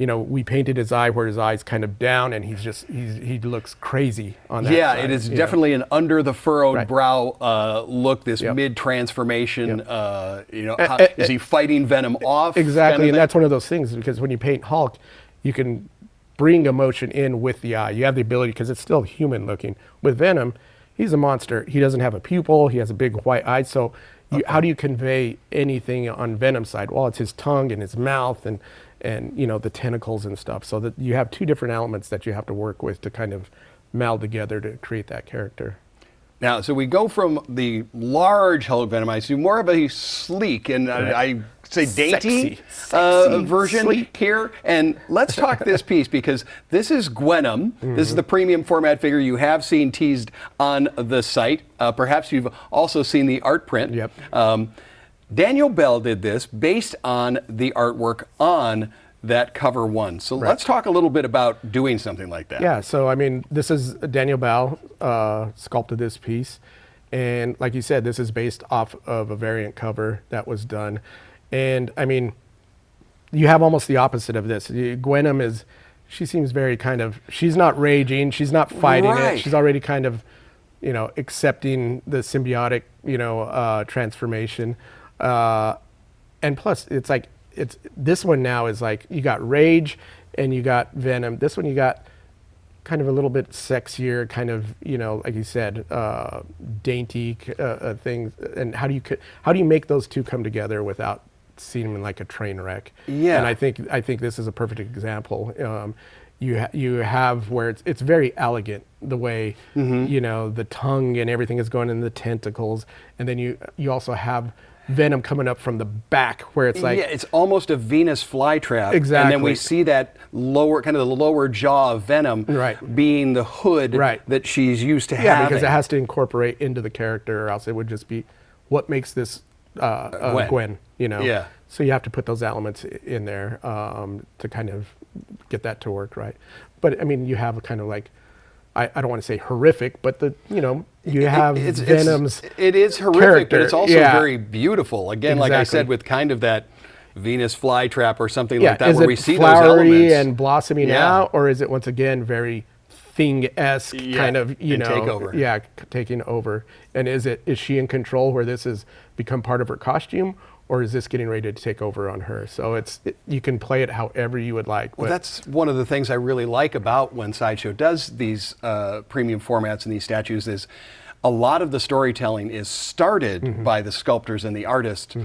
S4: we painted his eye where his eye's kind of down, and he looks crazy on that.
S3: Yeah,
S4: side,
S3: it is definitely an under the furrowed
S4: Right.
S3: brow look. This
S4: Yep.
S3: mid transformation.
S4: Yep.
S3: Is he fighting Venom off?
S4: Exactly,
S3: kind of
S4: and
S3: thing?
S4: that's one of those things, because when you paint Hulk, you can bring emotion in with the eye. You have the ability, because it's still human looking. With Venom, he's a monster. He doesn't have a pupil. He has a big white eye. So how do you convey anything on Venom's side? Well, it's his tongue and his mouth and the tentacles and stuff. So that you have two different elements that you have to work with to kind of meld together to create that character.
S3: Now, so we go from the large Hulk Venomized to more of a sleek and I say dainty
S4: Sexy,
S3: version
S4: sleek.
S3: here. And let's talk this piece, because this is Gwenom. This is the premium format figure you have seen teased on the site. Perhaps you've also seen the art print.
S4: Yep.
S3: Daniel Bell did this based on the artwork on that cover one. So let's talk a little bit about doing something like that.
S4: Yeah, so I mean, this is Daniel Bell sculpted this piece, and like you said, this is based off of a variant cover that was done. And I mean, you have almost the opposite of this. Gwenom she seems very kind of, she's not raging, she's not fighting
S3: Right.
S4: it, she's already kind of, accepting the symbiotic, transformation. And plus, this one now is like, you got Rage and you got Venom. This one you got kind of a little bit sexier, kind of, like you said, dainty things. And how do you make those two come together without seeing them like a train wreck?
S3: Yeah.
S4: And I think this is a perfect example. You have where it's very elegant, the way the tongue and everything is going in the tentacles, and then you also have Venom coming up from the back, where it's like,
S3: it's almost a Venus flytrap.
S4: Exactly.
S3: And then we see that kind of the lower jaw of Venom being the hood that she's used to having.
S4: Because it has to incorporate into the character, or else it would just be what makes this Gwen.
S3: Yeah.
S4: So you have to put those elements in there to kind of get that to work right. But I mean, you have a kind of like, I don't want to say horrific, but you have Venom's
S3: it is horrific,
S4: character.
S3: but it's also very beautiful. Again, like I
S4: Exactly.
S3: said, with kind of that Venus flytrap or something
S4: Yeah,
S3: like that,
S4: is
S3: where
S4: it
S3: we see those
S4: flowery
S3: elements
S4: and blossoming out, or is it once again very Thing-esque kind of,
S3: take over.
S4: Yeah, taking over. And is she in control where this has become part of her costume, or is this getting ready to take over on her? So you can play it however you would like.
S3: Well, that's one of the things I really like about when Sideshow does these premium formats and these statues is a lot of the storytelling is started by the sculptors and the artist,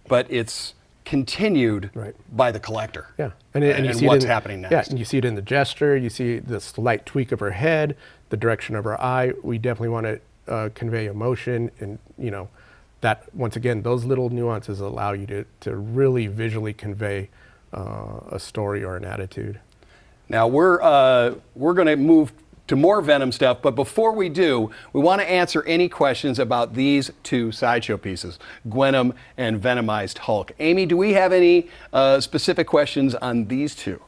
S3: but it's continued by the collector.
S4: Yeah,
S3: and
S4: you see
S3: what's
S4: it in,
S3: happening next.
S4: Yeah, and you see it in the gesture. You see the slight tweak of her head, the direction of her eye. We definitely want to convey emotion, and that once again, those little nuances allow you to really visually convey a story or an attitude.
S3: Now we're going to move to more Venom stuff, but before we do, we want to answer any questions about these two Sideshow pieces, Gwenom and Venomized Hulk. Amy, do we have any specific questions on these two?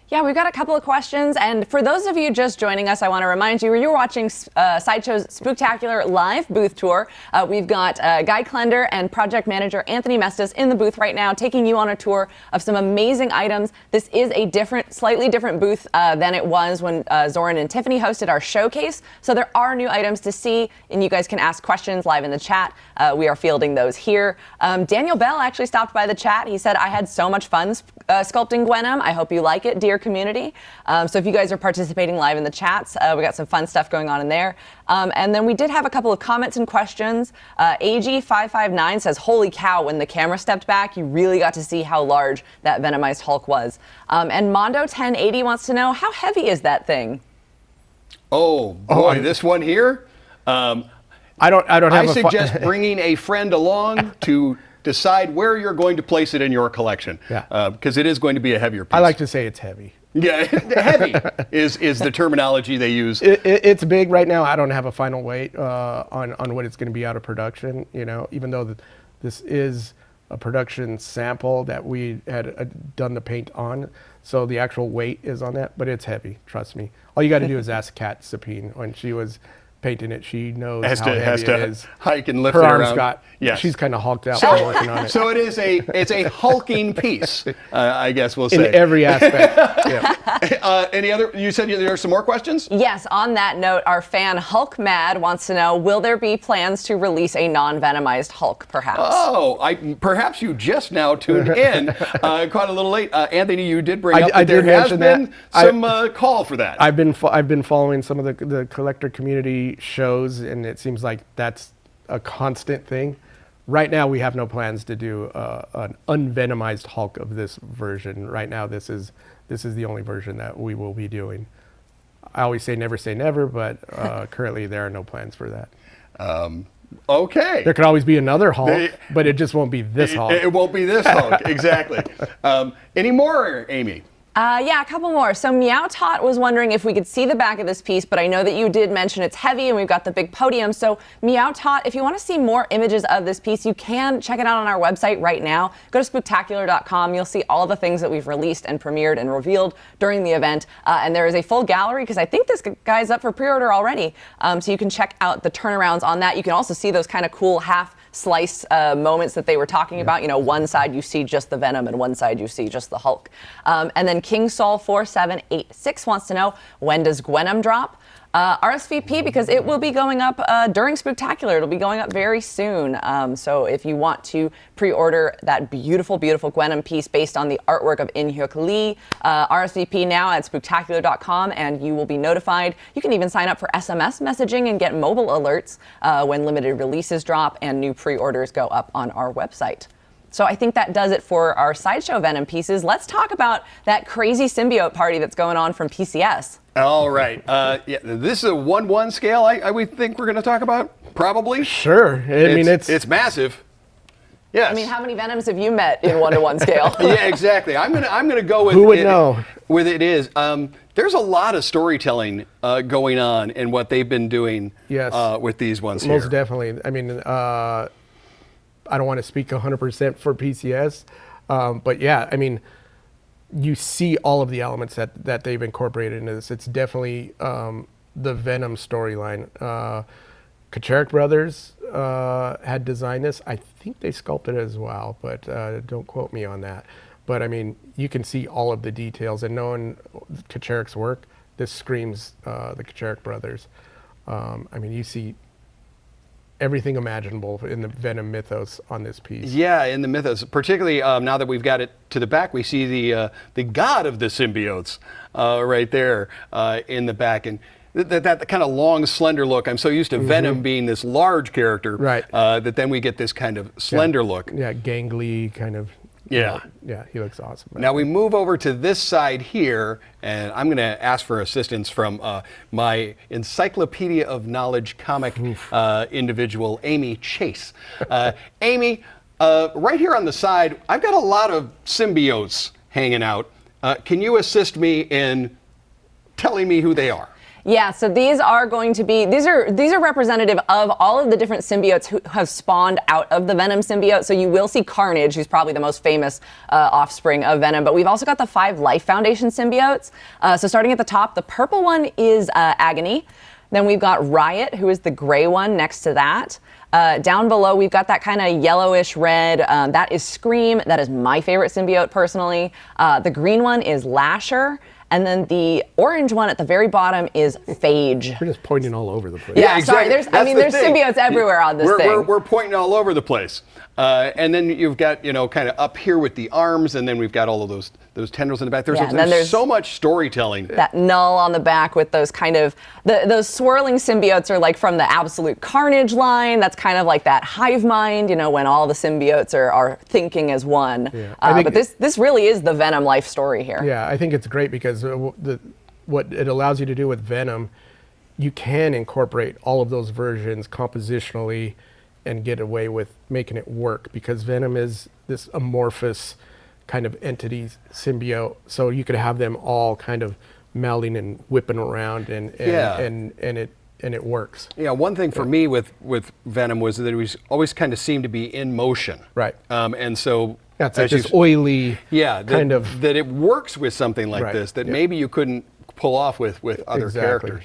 S2: Yeah, we've got a couple of questions, and for those of you just joining us, I want to remind you, you're watching Sideshow's Spooktacular live booth tour. We've got Guy Klender and project manager Anthony Mestas in the booth right now, taking you on a tour of some amazing items. This is a slightly different booth than it was when Zoran and Tiffany hosted our showcase, so there are new items to see, and you guys can ask questions live in the chat. We are fielding those here. Daniel Bell actually stopped by the chat. He said, I had so much fun sculpting Gwenom. I hope you like it, dear community. So if you guys are participating live in the chats, we got some fun stuff going on in there. And then we did have a couple of comments and questions. AG559 says, holy cow, when the camera stepped back, you really got to see how large that Venomized Hulk was. And Mondo1080 wants to know, how heavy is that thing?
S3: Oh boy, this one here?
S4: I don't have
S3: I suggest bringing a friend along to decide where you're going to place it in your collection.
S4: Yeah.
S3: Because it is going to be a heavier piece.
S4: I like to say it's heavy.
S3: Yeah, heavy is the terminology they use.
S4: It's big right now. I don't have a final weight on what it's going to be out of production. Even though this is a production sample that we had done the paint on, so the actual weight is on that, but it's heavy. Trust me. All you got to do is ask Kat Sapine when she was painting it. She knows
S3: has
S4: how
S3: to
S4: heavy it is.
S3: hike and lift
S4: Her
S3: it
S4: arms
S3: around.
S4: got.
S3: Yes.
S4: She's kind of hulked out while working on it.
S3: So it's a hulking piece, I guess we'll say.
S4: In every aspect. Yeah.
S3: Any other? You said there are some more questions?
S2: Yes, on that note, our fan Hulk Mad wants to know, will there be plans to release a non-venomized Hulk, perhaps?
S3: Oh, perhaps you just now tuned in. Quite a little late. Anthony, you did bring up that there has been some call for that.
S4: I've been following some of the collector community shows, and it seems like that's a constant thing. Right now, we have no plans to do an unvenomized Hulk of this version. Right now, this is the only version that we will be doing. I always say never, but currently there are no plans for that.
S3: Okay.
S4: There could always be another Hulk, but it just won't be this Hulk.
S3: It won't be this Hulk, exactly. Any more, Amy?
S2: Yeah, a couple more. So Meow Tot was wondering if we could see the back of this piece, but I know that you did mention it's heavy and we've got the big podium. So Meow Tot, if you want to see more images of this piece, you can check it out on our website right now. Go to spooktacular.com. You'll see all the things that we've released and premiered and revealed during the event. And there is a full gallery because I think this guy's up for pre-order already. So you can check out the turnarounds on that. You can also see those kind of cool half slice moments that they were talking about. You know, one side you see just the Venom and one side you see just the Hulk. And then King Sol 4786 wants to know, when does Gwenom drop? RSVP, because it will be going up during Spooktacular. It'll be going up very soon. So if you want to pre-order that beautiful, beautiful Gwenom piece based on the artwork of In Hyuk Lee, RSVP now at spooktacular.com and you will be notified. You can even sign up for SMS messaging and get mobile alerts when limited releases drop and new pre-orders go up on our website. So I think that does it for our Sideshow Venom pieces. Let's talk about that crazy symbiote party that's going on from PCS.
S3: All right. Yeah, this is a 1-1 scale I would think we're going to talk about, probably.
S4: Sure. I mean, it's
S3: massive. Yes.
S2: I mean, how many Venoms have you met in 1-to-1 scale?
S3: Yeah, exactly. I'm gonna go with
S4: who would know?
S3: With it is. There's a lot of storytelling going on in what they've been doing.
S4: Yes.
S3: With these ones here.
S4: Most definitely. I mean, I don't want to speak 100% for PCS, but yeah, I mean, you see all of the elements that they've incorporated into this. It's definitely the Venom storyline. Kacharik Brothers had designed this. I think they sculpted it as well, but don't quote me on that. But I mean, you can see all of the details, and knowing Kacharik's work, this screams the Kacharik Brothers. I mean, you see everything imaginable in the Venom mythos on this piece.
S3: Yeah, in the mythos, particularly now that we've got it to the back, we see the god of the symbiotes right there in the back, and that kind of long, slender look. I'm so used to Venom being this large character,
S4: right?
S3: That then we get this kind of slender look.
S4: Yeah, gangly kind of.
S3: Yeah.
S4: Yeah, he looks awesome.
S3: Now we move over to this side here, and I'm going to ask for assistance from my Encyclopedia of Knowledge comic individual, Amy Chase. Amy, right here on the side, I've got a lot of symbiotes hanging out. Can you assist me in telling me who they are?
S2: Yeah, so these are going to be, these are representative of all of the different symbiotes who have spawned out of the Venom symbiote. So you will see Carnage, who's probably the most famous offspring of Venom, but we've also got the 5 Life Foundation symbiotes. So starting at the top, the purple one is Agony. Then we've got Riot, who is the gray one next to that. Down below, we've got that kind of yellowish red. That is Scream. That is my favorite symbiote personally. The green one is Lasher. And then the orange one at the very bottom is Phage.
S4: We're just pointing all over the place.
S2: Yeah, exactly. Sorry. There's symbiotes everywhere on this thing.
S3: We're pointing all over the place. And then you've got, kind of up here with the arms, and then we've got all of those tendrils in the back. There's so much storytelling.
S2: That null on the back with those kind of, those swirling symbiotes are like from the Absolute Carnage line. That's kind of like that hive mind, when all the symbiotes are thinking as one. Yeah. But this really is the Venom life story here.
S4: Yeah, I think it's great because what it allows you to do with Venom, you can incorporate all of those versions compositionally and get away with making it work, because Venom is this amorphous kind of entity symbiote. So you could have them all kind of melding and whipping around, and it works.
S3: Yeah, one thing for me with Venom was that it always kind of seemed to be in motion.
S4: Right.
S3: And so
S4: yeah, it's like this oily
S3: kind of that it works with something like this that maybe you couldn't pull off with other characters.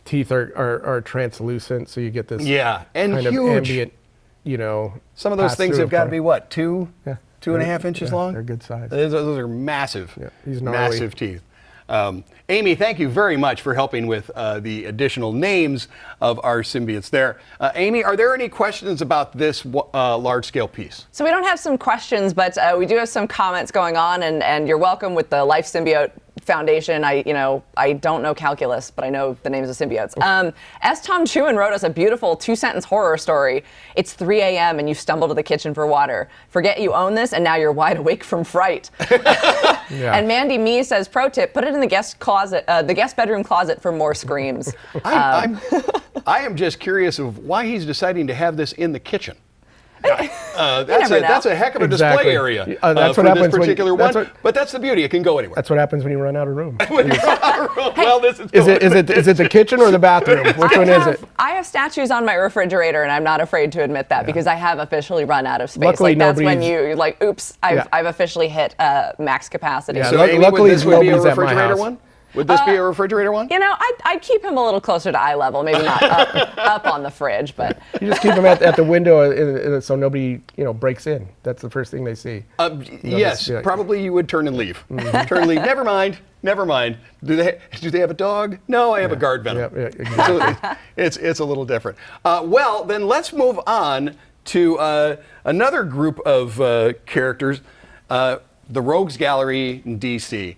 S4: teeth are translucent, so you get this
S3: and
S4: kind of
S3: huge.
S4: ambient, you know.
S3: Some of those things have got to be what, 2.5 inches long?
S4: They're good size.
S3: Those are massive,
S4: he's gnarly.
S3: massive teeth. Amy, thank you very much for helping with the additional names of our symbiotes there. Amy, are there any questions about this large-scale piece?
S2: So we don't have some questions, but we do have some comments going on, and you're welcome with the Life Symbiote Foundation. I don't know calculus, but I know the names of symbiotes. S. Tom Chewin wrote us a beautiful 2-sentence horror story. It's 3 a.m. and you stumble to the kitchen for water. Forget you own this, and now you're wide awake from fright. And Mandy Me says, pro tip, put it in the guest closet, the guest bedroom closet for more screams.
S3: I am just curious of why he's deciding to have this in the kitchen. That's a heck of a display area
S4: that's
S3: for
S4: what
S3: this
S4: happens
S3: particular one. But that's the beauty; it can go anywhere.
S4: That's what happens when you run out of room.
S3: Well, this
S4: Is it the kitchen or the bathroom? Which one is it?
S2: I have statues on my refrigerator, and I'm not afraid to admit that because I have officially run out of space.
S4: Luckily,
S2: that's when you're like, oops, I've officially hit max capacity.
S4: Yeah,
S3: So, Amy,
S4: luckily,
S3: this would be a
S4: nobody's at my
S3: refrigerator
S4: house.
S3: one. Would this be a refrigerator one?
S2: You know, I'd keep him a little closer to eye level, maybe not up on the fridge, but
S4: You just keep them at the window so nobody breaks in. That's the first thing they see.
S3: Yes, probably you would turn and leave. Turn and leave. Never mind. Do they have a dog? No, I have a guard Venom.
S4: Yeah, exactly.
S3: So it's a little different. Well, then let's move on to another group of characters, the Rogues Gallery in DC.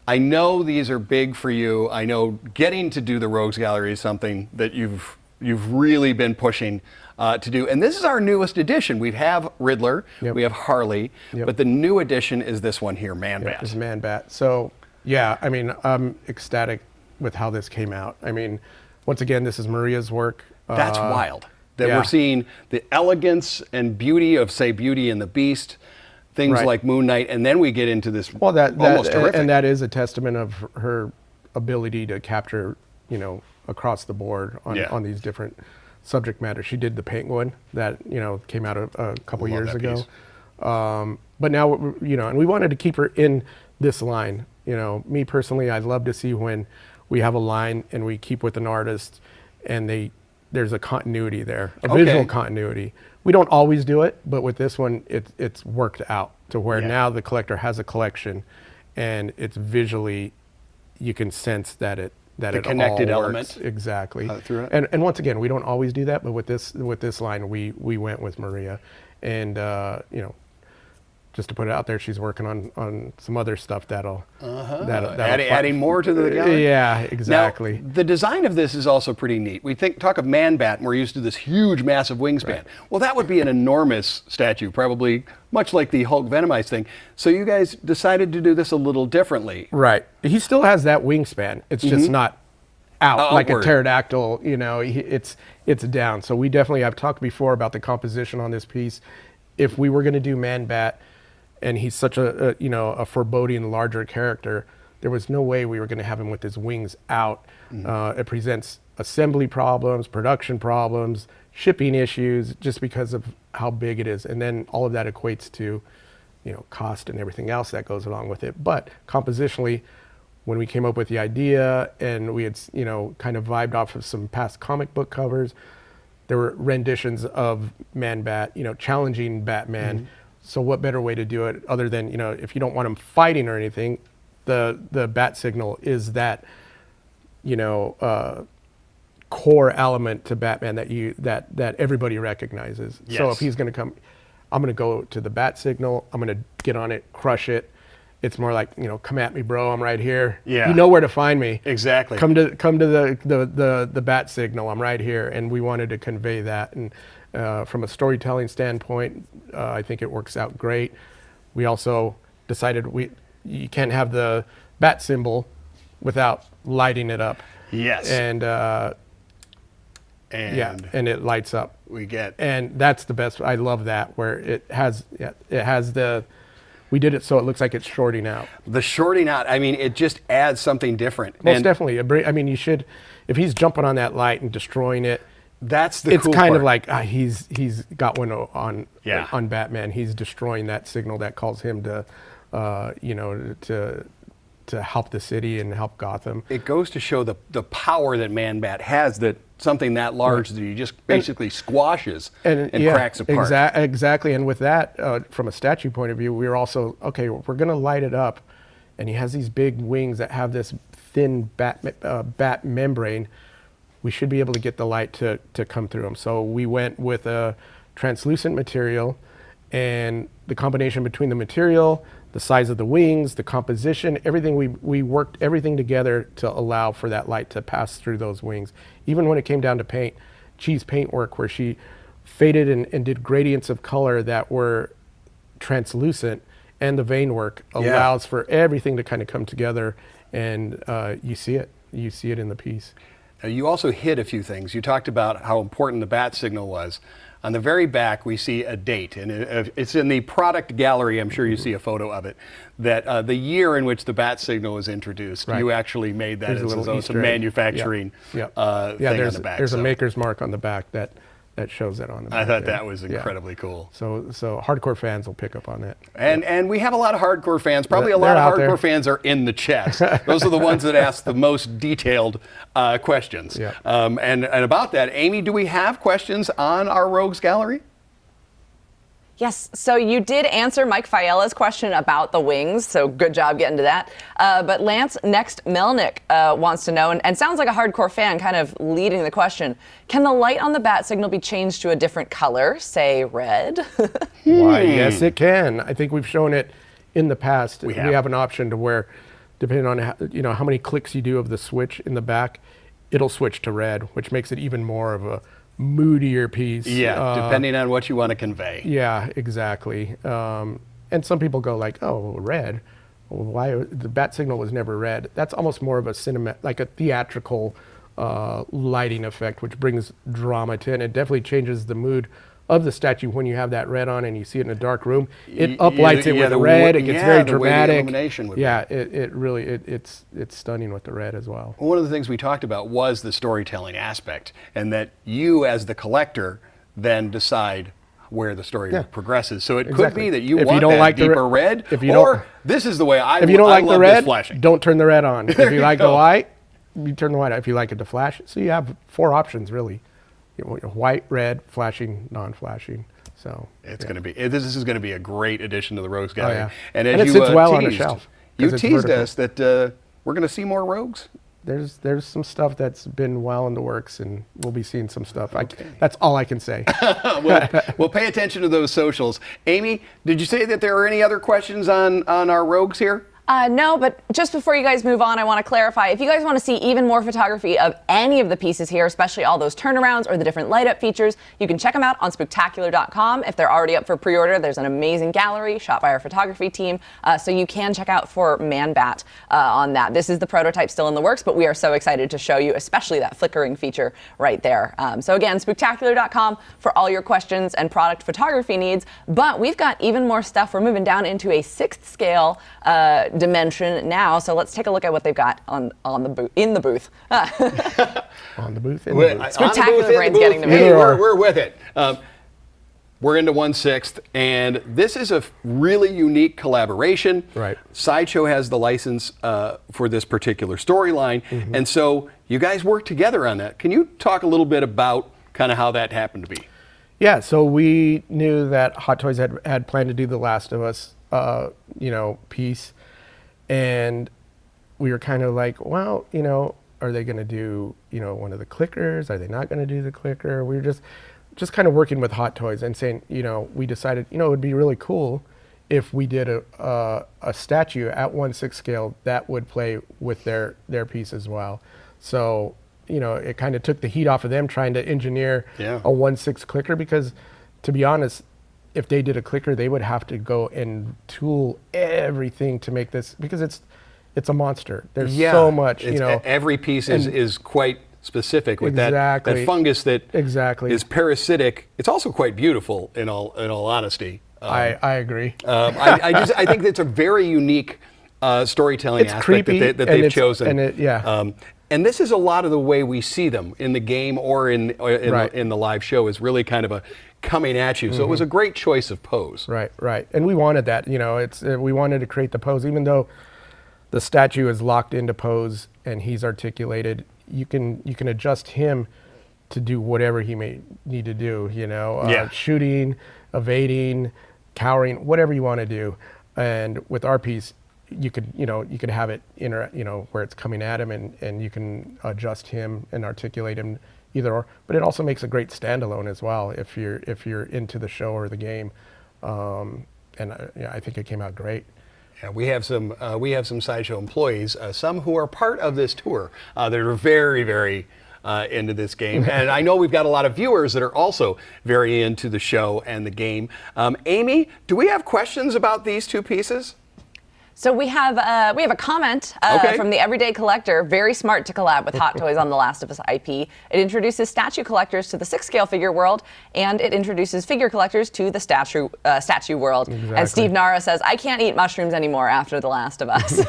S3: I know these are big for you. I know getting to do the Rogues Gallery is something that you've really been pushing to do. And this is our newest edition. We have Riddler, we have Harley, but the new edition is this one here, Man-Bat.
S4: It's Man-Bat. So, yeah, I mean, I'm ecstatic with how this came out. I mean, once again, this is Maria's work.
S3: That's wild. That we're seeing the elegance and beauty of, say, Beauty and the Beast, things like Moon Knight, and then we get into this almost terrific.
S4: And that is a testament of her ability to capture, across the board on these different subject matter. She did the Penguin that, came out a couple years ago. But now, and we wanted to keep her in this line. Me personally, I'd love to see when we have a line and we keep with an artist and there's a continuity there, a visual continuity. We don't always do it, but with this one, it's worked out to where now the collector has a collection, and it's visually, you can sense that it
S3: connected
S4: all
S3: element
S4: works. Exactly.
S3: Through it.
S4: And once again, we don't always do that, but with this line, we went with Maria, and just to put it out there, she's working on some other stuff that'll
S3: adding more to the gallery.
S4: Yeah, exactly.
S3: Now, the design of this is also pretty neat. We talk of Man-Bat, and we're used to this huge, massive wingspan. Right. Well, that would be an enormous statue, probably much like the Hulk Venomized thing. So you guys decided to do this a little differently.
S4: Right. He still has that wingspan. It's just not out like a pterodactyl. It's down. So we definitely, I've talked before about the composition on this piece. If we were going to do Man-Bat, and he's such a foreboding larger character, there was no way we were going to have him with his wings out. It presents assembly problems, production problems, shipping issues, just because of how big it is. And then all of that equates to, cost and everything else that goes along with it. But compositionally, when we came up with the idea and we had, kind of vibed off of some past comic book covers, there were renditions of Man-Bat, challenging Batman. So what better way to do it other than, if you don't want him fighting or anything, the bat signal is that, core element to Batman that everybody recognizes.
S3: Yes.
S4: So if he's going to come, I'm going to go to the bat signal. I'm going to get on it, crush it. It's more like, come at me, bro. I'm right here.
S3: Yeah.
S4: You know where to find me.
S3: Exactly.
S4: Come to the bat signal. I'm right here. And we wanted to convey that. And from a storytelling standpoint, I think it works out great. We also decided you can't have the bat symbol without lighting it up.
S3: Yes.
S4: And it lights up. And that's the best. I love that where it has we did it so it looks like it's shorting out.
S3: The shorting out, I mean, it just adds something different.
S4: Most definitely. I mean, you should, if he's jumping on that light and destroying it,
S3: that's the
S4: it's
S3: cool
S4: kind
S3: part.
S4: of like he's got one on Batman. He's destroying that signal that calls him to to help the city and help Gotham.
S3: It goes to show the power that Man-Bat has, that something that large that he just basically squashes and cracks apart.
S4: Exactly. And with that, from a statue point of view, we were also, okay, we're going to light it up. And he has these big wings that have this thin bat membrane. We should be able to get the light to come through them. So we went with a translucent material, and the combination between the material, the size of the wings, the composition, everything, we worked everything together to allow for that light to pass through those wings. Even when it came down to paint, Chi's paint work, where she faded and did gradients of color that were translucent, and the vein work allows for everything to kind of come together, and you see it in the piece.
S3: Now, you also hit a few things. You talked about how important the bat signal was. On the very back, we see a date, and it's in the product gallery. I'm sure you see a photo of it. That the year in which the bat signal was introduced, you actually made that as a manufacturing thing on the back.
S4: There's a maker's mark on the back that shows that on the back.
S3: I thought that was incredibly cool.
S4: So hardcore fans will pick up on that.
S3: And we have a lot of hardcore fans. Probably a lot of hardcore fans are in the chat. Those are the ones that ask the most detailed questions.
S4: Yeah.
S3: And about that, Amy, do we have questions on our Rogues Gallery?
S2: Yes, so you did answer Mike Fiella's question about the wings, so good job getting to that. But Lance Next Melnick wants to know, and sounds like a hardcore fan kind of leading the question, can the light on the bat signal be changed to a different color, say red?
S4: Why, yes it can. I think we've shown it in the past. We have an option to where, depending on how many clicks you do of the switch in the back, it'll switch to red, which makes it even more of a moodier piece.
S3: Yeah, depending on what you want to convey.
S4: Yeah, exactly. And some people go like, oh, red? Well, why? The bat signal was never red. That's almost more of a like a theatrical lighting effect, which brings drama to it. And it definitely changes the mood of the statue when you have that red on and you see it in a dark room. It uplights it with the red. It gets very dramatic. It's stunning with the red as well.
S3: One of the things we talked about was the storytelling aspect, and that you as the collector then decide where the story progresses. So it could be that you want that deeper red, or this is the way I
S4: if you don't like the red,
S3: flashing.
S4: Don't turn the red on. If you like the white, you turn the white on. If you like it to flash, so you have 4 options really. White, red, flashing, non-flashing. So
S3: it's going to be. This is going to be a great addition to the Rogues Gallery.
S4: Oh, yeah.
S3: And
S4: it sits well on a shelf.
S3: You teased us that we're going to see more Rogues.
S4: There's some stuff that's been well in the works, and we'll be seeing some stuff. That's all I can say.
S3: We'll pay attention to those socials. Amy, did you say that there are any other questions on our Rogues here?
S2: No, but just before you guys move on, I want to clarify. If you guys want to see even more photography of any of the pieces here, especially all those turnarounds or the different light up features, you can check them out on Spooktacular.com. If they're already up for pre-order, there's an amazing gallery shot by our photography team. So you can check out for Man-Bat on that. This is the prototype still in the works, but we are so excited to show you, especially that flickering feature right there. So again, Spooktacular.com for all your questions and product photography needs. But we've got even more stuff. We're moving down into a 6th scale dimension now, so let's take a look at what they've got in the booth.
S4: On the booth,
S2: Spooktacular brain's getting to me.
S3: We're with it. We're into 1/6, and this is a really unique collaboration.
S4: Right.
S3: Sideshow has the license for this particular storyline, and so you guys work together on that. Can you talk a little bit about kind of how that happened to be?
S4: Yeah, so we knew that Hot Toys had planned to do the Last of Us piece, and we were kind of like, well, are they going to do one of the clickers? Are they not going to do the clicker? We were just kind of working with Hot Toys and saying, we decided it would be really cool if we did a statue at 1/6 scale that would play with their piece as well. So it kind of took the heat off of them trying to engineer a 1/6 clicker, because to be honest, if they did a clicker, they would have to go and tool everything to make this, because it's a monster. There's so much,
S3: Every piece is quite specific with that fungus that is parasitic. It's also quite beautiful in all honesty.
S4: I agree.
S3: I think that's a very unique storytelling aspect that they've chosen. And this is a lot of the way we see them in the game or in the live show, is really kind of a coming at you. So it was a great choice of pose.
S4: Right. And we wanted that. We wanted to create the pose, even though the statue is locked into pose and he's articulated, you can adjust him to do whatever he may need to do, shooting, evading, cowering, whatever you want to do. And with our piece, you could have it where it's coming at him, and you can adjust him and articulate him either or. But it also makes a great standalone as well if you're into the show or the game. I think it came out great.
S3: Yeah, we have some Sideshow employees, some who are part of this tour that are very, very into this game. And I know we've got a lot of viewers that are also very into the show and the game. Amy, do we have questions about these two pieces?
S2: So we have a comment from the Everyday Collector. Very smart to collab with Hot Toys on the Last of Us IP. It introduces statue collectors to the 6-scale figure world, and it introduces figure collectors to the statue world.
S4: Exactly.
S2: And Steve Nara says, "I can't eat mushrooms anymore after The Last of Us."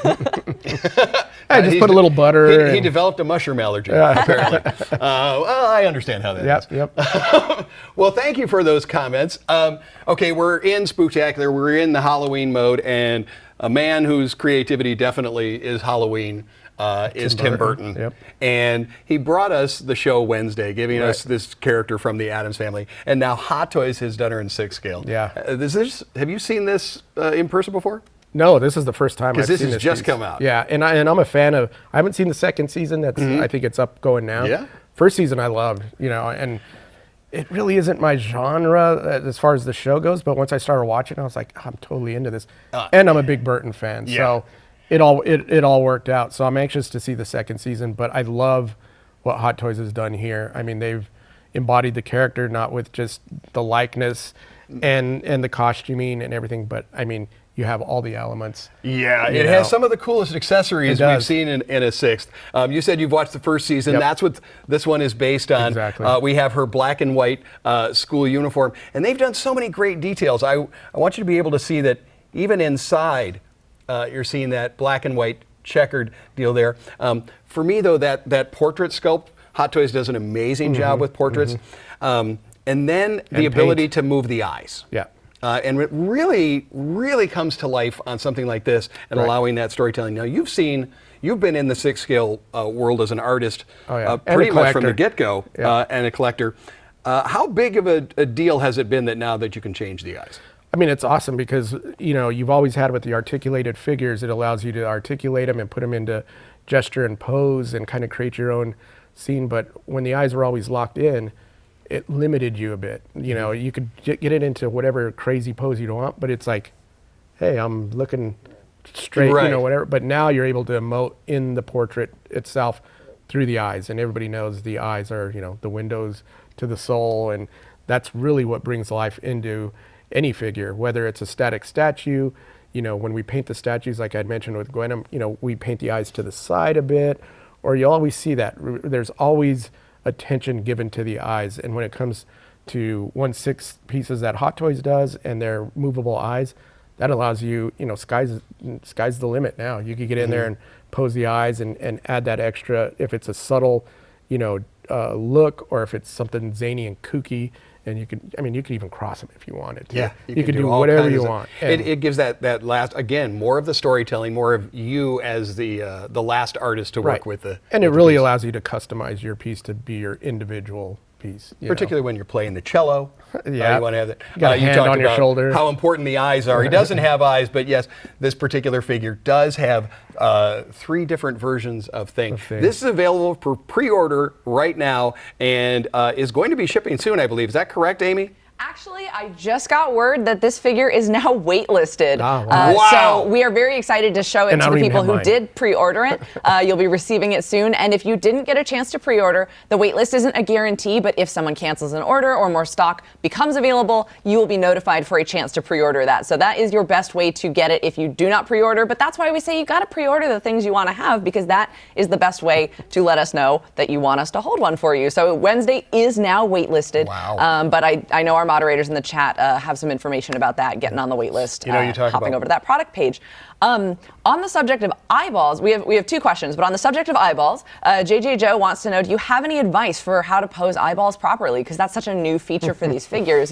S4: I just put a little butter.
S3: He developed a mushroom allergy, apparently. Well, I understand how that is.
S4: Yep.
S3: Well, thank you for those comments. Okay, we're in Spooktacular. We're in the Halloween mode, and a man whose creativity definitely is Halloween is Tim Burton.
S4: Yep.
S3: And he brought us the show Wednesday, giving us this character from the Addams Family. And now Hot Toys has done her in 6 scale.
S4: Yeah.
S3: Have you seen this in person before?
S4: No, this is the first time I've seen this.
S3: Because this has just
S4: piece.
S3: come out.
S4: Yeah, and I'm a fan of. I haven't seen the second season. I think it's up going now.
S3: Yeah.
S4: First season I loved, and it really isn't my genre as far as the show goes. But once I started watching, I was like, I'm totally into this, and I'm a big Burton fan.
S3: Yeah.
S4: So it all worked out. So I'm anxious to see the second season. But I love what Hot Toys has done here. I mean, they've embodied the character, not with just the likeness and the costuming and everything, but I mean, you have all the elements.
S3: Yeah, it has some of the coolest accessories we've seen in a 6th. You said you've watched the first season.
S4: Yep.
S3: That's what this one is based on.
S4: Exactly.
S3: We have her black and white school uniform, and they've done so many great details. I want you to be able to see that even inside, you're seeing that black and white checkered deal there. For me, though, that portrait sculpt, Hot Toys does an amazing job with portraits. And then the ability to move the eyes.
S4: Yeah.
S3: And it really, really comes to life on something like this and allowing that storytelling. Now, you've been in the 6-scale world as an artist pretty much from the get-go, and a collector. How big of a deal has it been now that you can change the eyes?
S4: I mean, it's awesome because, you've always had with the articulated figures, it allows you to articulate them and put them into gesture and pose and kind of create your own scene. But when the eyes were always locked in, it limited you a bit. You could get it into whatever crazy pose you want, but it's like, hey, I'm looking straight, whatever. But now you're able to emote in the portrait itself through the eyes, and everybody knows the eyes are, the windows to the soul, and that's really what brings life into any figure, whether it's a static statue. When we paint the statues, like I'd mentioned with Gwen, we paint the eyes to the side a bit, or you always see that. There's always attention given to the eyes, and when it comes to 1/6 pieces that Hot Toys does and their movable eyes, that allows you, sky's the limit now. You could get in there and pose the eyes and add that extra, if it's a subtle, look, or if it's something zany and kooky, and you could even cross them if you wanted to.
S3: Yeah,
S4: you could do whatever you want.
S3: It gives that last, again, more of the storytelling, more of you as the last artist to work with the.
S4: And it really allows you to customize your piece to be your individual piece.
S3: Particularly when you're playing the cello.
S4: Yeah.
S3: You want to have that.
S4: You got a hand on your shoulder.
S3: How important the eyes are. He doesn't have eyes, but yes, this particular figure does have 3 different versions of thing. This is available for pre-order right now and is going to be shipping soon, I believe. Is that correct, Amy?
S2: Actually, I just got word that this figure is now waitlisted.
S4: Oh, wow.
S2: So we are very excited to show it to the people who did pre-order it. You'll be receiving it soon. And if you didn't get a chance to pre-order, the waitlist isn't a guarantee, but if someone cancels an order or more stock becomes available, you will be notified for a chance to pre-order that. So that is your best way to get it if you do not pre-order. But that's why we say you got to pre-order the things you want to have, because that is the best way to let us know that you want us to hold one for you. So Wednesday is now waitlisted.
S3: Wow.
S2: But I know our moderators in the chat have some information about that, getting on the wait list, hopping over to that product page. On the subject of eyeballs, we have 2 questions, but on the subject of eyeballs, JJ Joe wants to know, do you have any advice for how to pose eyeballs properly? Because that's such a new feature for these figures,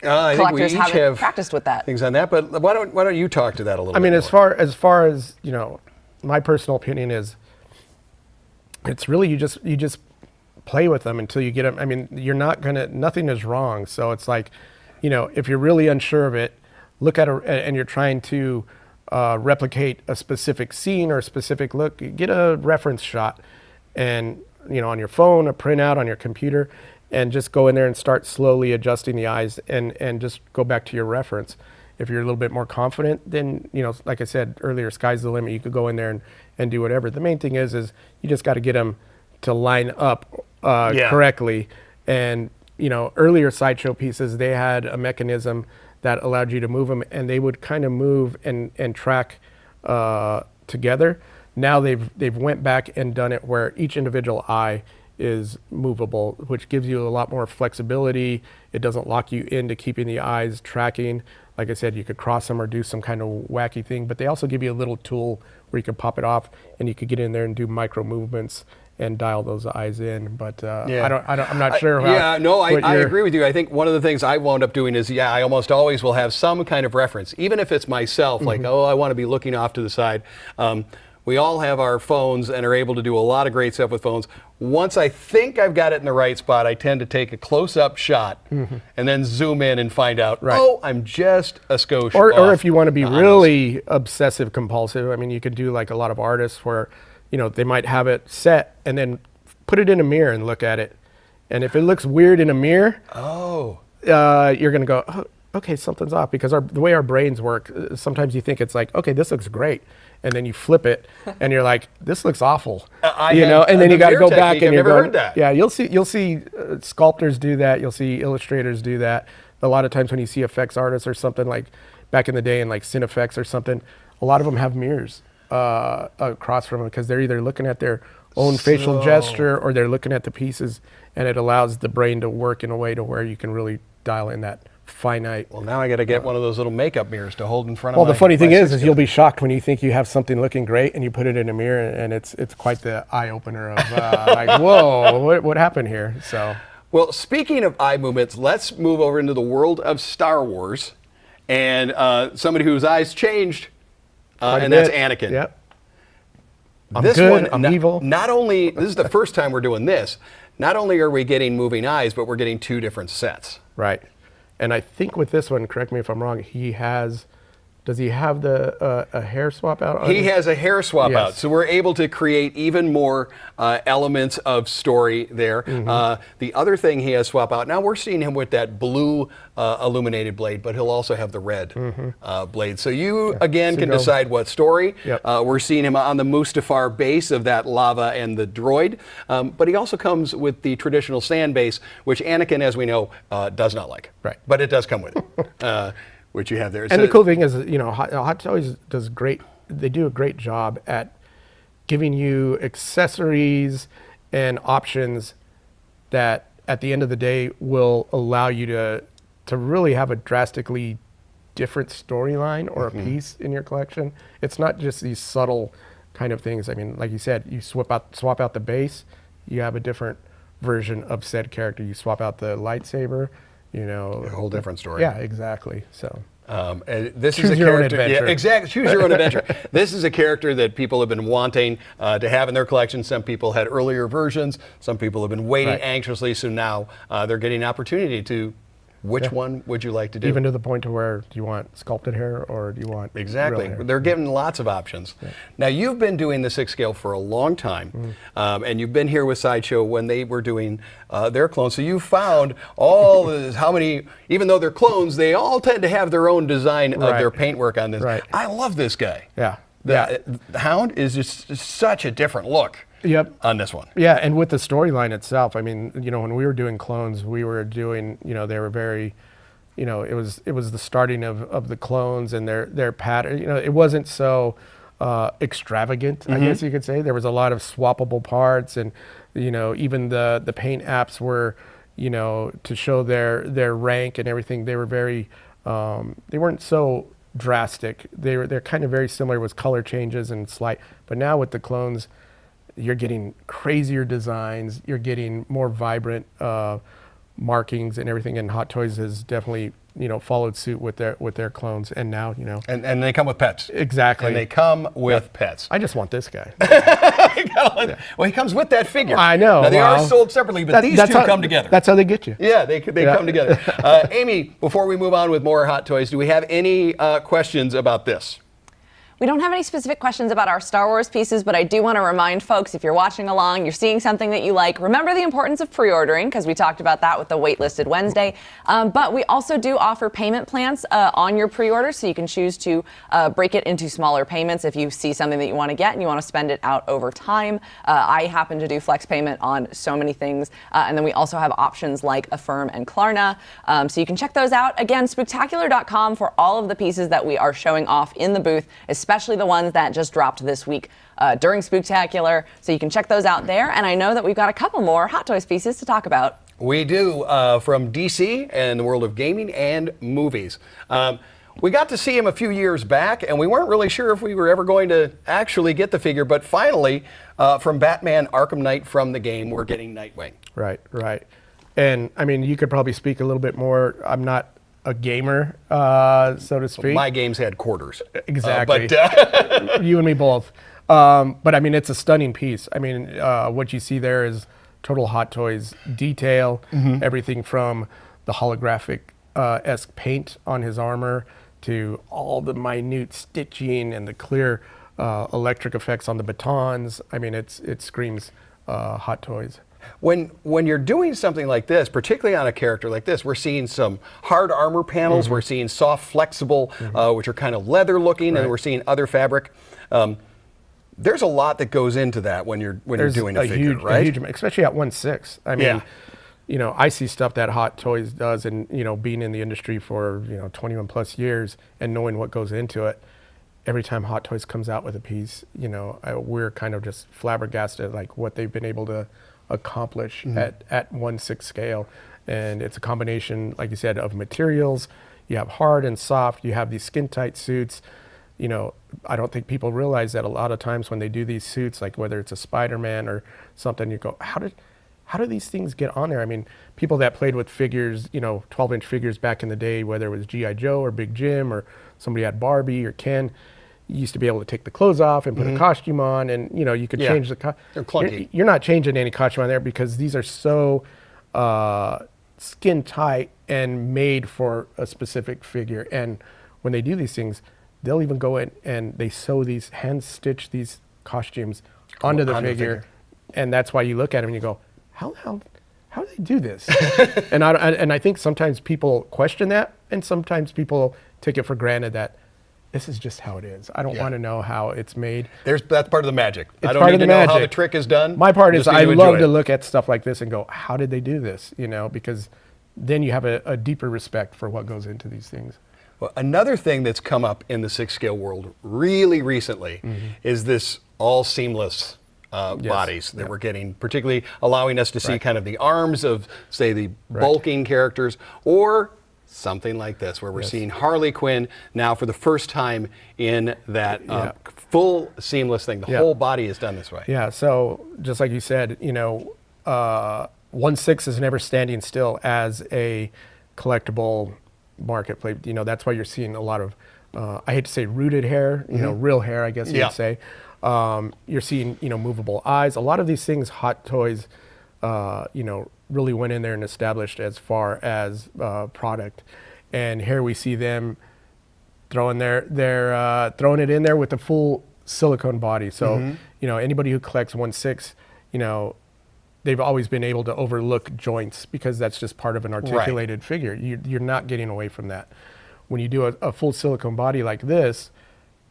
S2: collectors haven't practiced with that.
S3: Things on that, but why don't you talk to that a little bit
S4: I mean,
S3: more?
S4: as far as, my personal opinion is, it's really you just play with them until you get them. I mean, you're not gonna, nothing is wrong. So it's like, if you're really unsure of it, look at and you're trying to replicate a specific scene or a specific look, get a reference shot, and on your phone, a printout on your computer, and just go in there and start slowly adjusting the eyes and just go back to your reference. If you're a little bit more confident, then, like I said earlier, sky's the limit. You could go in there and do whatever. The main thing is you just got to get them to line up correctly. And, earlier Sideshow pieces, they had a mechanism that allowed you to move them, and they would kind of move and track together. Now they've went back and done it where each individual eye is movable, which gives you a lot more flexibility. It doesn't lock you into keeping the eyes tracking. Like I said, you could cross them or do some kind of wacky thing, but they also give you a little tool where you can pop it off and you could get in there and do micro movements and dial those eyes in. But I'm not sure.
S3: I agree with you. I think one of the things I wound up doing is, I almost always will have some kind of reference, even if it's myself, like, I want to be looking off to the side. We all have our phones and are able to do a lot of great stuff with phones. Once I think I've got it in the right spot, I tend to take a close-up shot and then zoom in and find out, I'm just a skosh
S4: Or
S3: off
S4: if you want to be really obsessive compulsive, I mean, you could do like a lot of artists where, they might have it set and then put it in a mirror and look at it. And if it looks weird in a mirror, you're going to go, oh, okay, something's off, because the way our brains work, sometimes you think it's like, okay, this looks great. And then you flip it, and you're like, "This looks awful," And then you got to go back and you're going, "Yeah." You'll see sculptors do that. You'll see illustrators do that. A lot of times when you see effects artists or something, like back in the day in like Cinefex or something, a lot of them have mirrors across from them because they're either looking at their own facial gesture or they're looking at the pieces, and it allows the brain to work in a way to where you can really dial in that finite.
S3: Well, now I got to get one of those little makeup mirrors to hold in front of
S4: the funny thing is you'll be shocked when you think you have something looking great and you put it in a mirror, and it's quite the eye opener of like, whoa, what happened here? So,
S3: well, speaking of eye movements, let's move over into the world of Star Wars, and somebody whose eyes changed, and that's Anakin.
S4: Yep.
S3: I'm
S4: evil.
S3: Not only this is the first time we're doing this. Not only are we getting moving eyes, but we're getting two different sets.
S4: Right. And I think with this one, correct me if I'm wrong, does he have a hair swap out?
S3: He has a hair swap out. So we're able to create even more elements of story there. The other thing he has swap out, now we're seeing him with that blue illuminated blade, but he'll also have the red blade. So you, again, can decide what story. We're seeing him on the Mustafar base of that lava and the droid. But he also comes with the traditional sand base, which Anakin, as we know, does not like.
S4: Right.
S3: But it does come with it. Which you have there.
S4: And the cool thing is, Hot Toys does great. They do a great job at giving you accessories and options that, at the end of the day, will allow you to really have a drastically different storyline or a piece in your collection. It's not just these subtle kind of things. I mean, like you said, you swap out the base, you have a different version of said character. You swap out the lightsaber. A whole
S3: different story.
S4: Yeah, exactly. So,
S3: and this
S4: choose
S3: is a
S4: your own
S3: character.
S4: adventure.
S3: Yeah, exactly. Choose your own adventure. This is a character that people have been wanting to have in their collection. Some people had earlier versions. Some people have been waiting anxiously. So now they're getting an opportunity to. Which one would you like to do?
S4: Even to the point to where, do you want sculpted hair or do you want
S3: exactly?
S4: real hair?
S3: They're giving lots of options. Now you've been doing the 6 scale for a long time, and you've been here with Sideshow when they were doing their clones. So you found all this, how many? Even though they're clones, they all tend to have their own design of their paintwork on this. I love this guy. The Hound is just such a different look. On this one.
S4: Yeah, and with the storyline itself, I mean, when we were doing clones, we were doing, they were very, it was the starting of the clones and their pattern. It wasn't so extravagant, I guess you could say. There was a lot of swappable parts, and even the paint apps were, to show their rank and everything. They were very, they weren't so drastic. They're kind of very similar with color changes and slight. But now with the clones, you're getting crazier designs, you're getting more vibrant, markings and everything, and Hot Toys has definitely followed suit with their clones, and now
S3: and they come with pets.
S4: Exactly.
S3: And they come with pets.
S4: I just want this guy.
S3: Well, he comes with that figure.
S4: I know.
S3: Now, they are sold separately, but these two come together.
S4: That's how they get you.
S3: Yeah, they come together. Amy, before we move on with more Hot Toys, do we have any questions about this?
S2: We don't have any specific questions about our Star Wars pieces, but I do want to remind folks, if you're watching along, you're seeing something that you like, remember the importance of pre-ordering, because we talked about that with the Waitlisted Wednesday. But we also do offer payment plans on your pre-order, so you can choose to break it into smaller payments if you see something that you want to get and you want to spend it out over time. I happen to do flex payment on so many things. And then we also have options like Affirm and Klarna. So you can check those out. Again, Spooktacular.com for all of the pieces that we are showing off in the booth, especially the ones that just dropped this week during Spooktacular. So you can check those out there. And I know that we've got a couple more Hot Toys pieces to talk about.
S3: We do, from DC and the world of gaming and movies. We got to see him a few years back, and we weren't really sure if we were ever going to actually get the figure. But finally, from Batman Arkham Knight from the game, we're getting Nightwing.
S4: Right. And I mean, you could probably speak a little bit more. I'm not a gamer, so to speak.
S3: My games had quarters.
S4: Exactly. You and me both. But I mean, it's a stunning piece. I mean, what you see there is total Hot Toys detail, everything from the holographic-esque paint on his armor to all the minute stitching and the clear electric effects on the batons. I mean, it screams Hot Toys.
S3: When you're doing something like this, particularly on a character like this, we're seeing some hard armor panels, we're seeing soft, flexible, which are kind of leather looking, and we're seeing other fabric. There's a lot that goes into that when you're doing a figure, right?
S4: Huge, especially at 1/6. I mean, I see stuff that Hot Toys does, and being in the industry for 21 plus years and knowing what goes into it. Every time Hot Toys comes out with a piece, we're kind of just flabbergasted, like what they've been able to accomplish at 1/6 scale. And it's a combination, like you said, of materials. You have hard and soft. You have these skin tight suits. I don't think people realize that a lot of times when they do these suits, like whether it's a Spider-Man or something, you go, how do these things get on there? I mean, people that played with figures, 12-inch figures back in the day, whether it was G.I. Joe or Big Jim or somebody had Barbie or Ken, you used to be able to take the clothes off and put a costume on, and you could change the
S3: They're clunky.
S4: You're not changing any costume on there because these are so skin tight and made for a specific figure. And when they do these things, they'll even go in and they sew these, hand stitch these costumes onto the figure. And that's why you look at them and you go, how do they do this? and I think sometimes people question that, and sometimes people take it for granted that this is just how it is. I don't want to know how it's made.
S3: That's part of the magic.
S4: It's
S3: I don't
S4: part
S3: need
S4: of the
S3: to know
S4: magic.
S3: how the trick is done.
S4: My part is I love to
S3: look
S4: look at stuff like this and go, how did they do this? Because then you have a deeper respect for what goes into these things.
S3: Well, another thing that's come up in the 6 scale world really recently is this all seamless bodies that we're getting, particularly allowing us to see kind of the arms of, say, the bulking characters, or something like this, where we're seeing Harley Quinn now for the first time in that full seamless thing. The whole body is done this way.
S4: Yeah, so just like you said, 1/6 is never standing still as a collectible marketplace. That's why you're seeing a lot of, I hate to say rooted hair, real hair, I guess you would say. You're seeing, movable eyes. A lot of these things, Hot Toys, really went in there and established as far as product. And here we see them throwing throwing it in there with the full silicone body. So, anybody who collects 1/6, they've always been able to overlook joints because that's just part of an articulated figure. You're not getting away from that. When you do a full silicone body like this,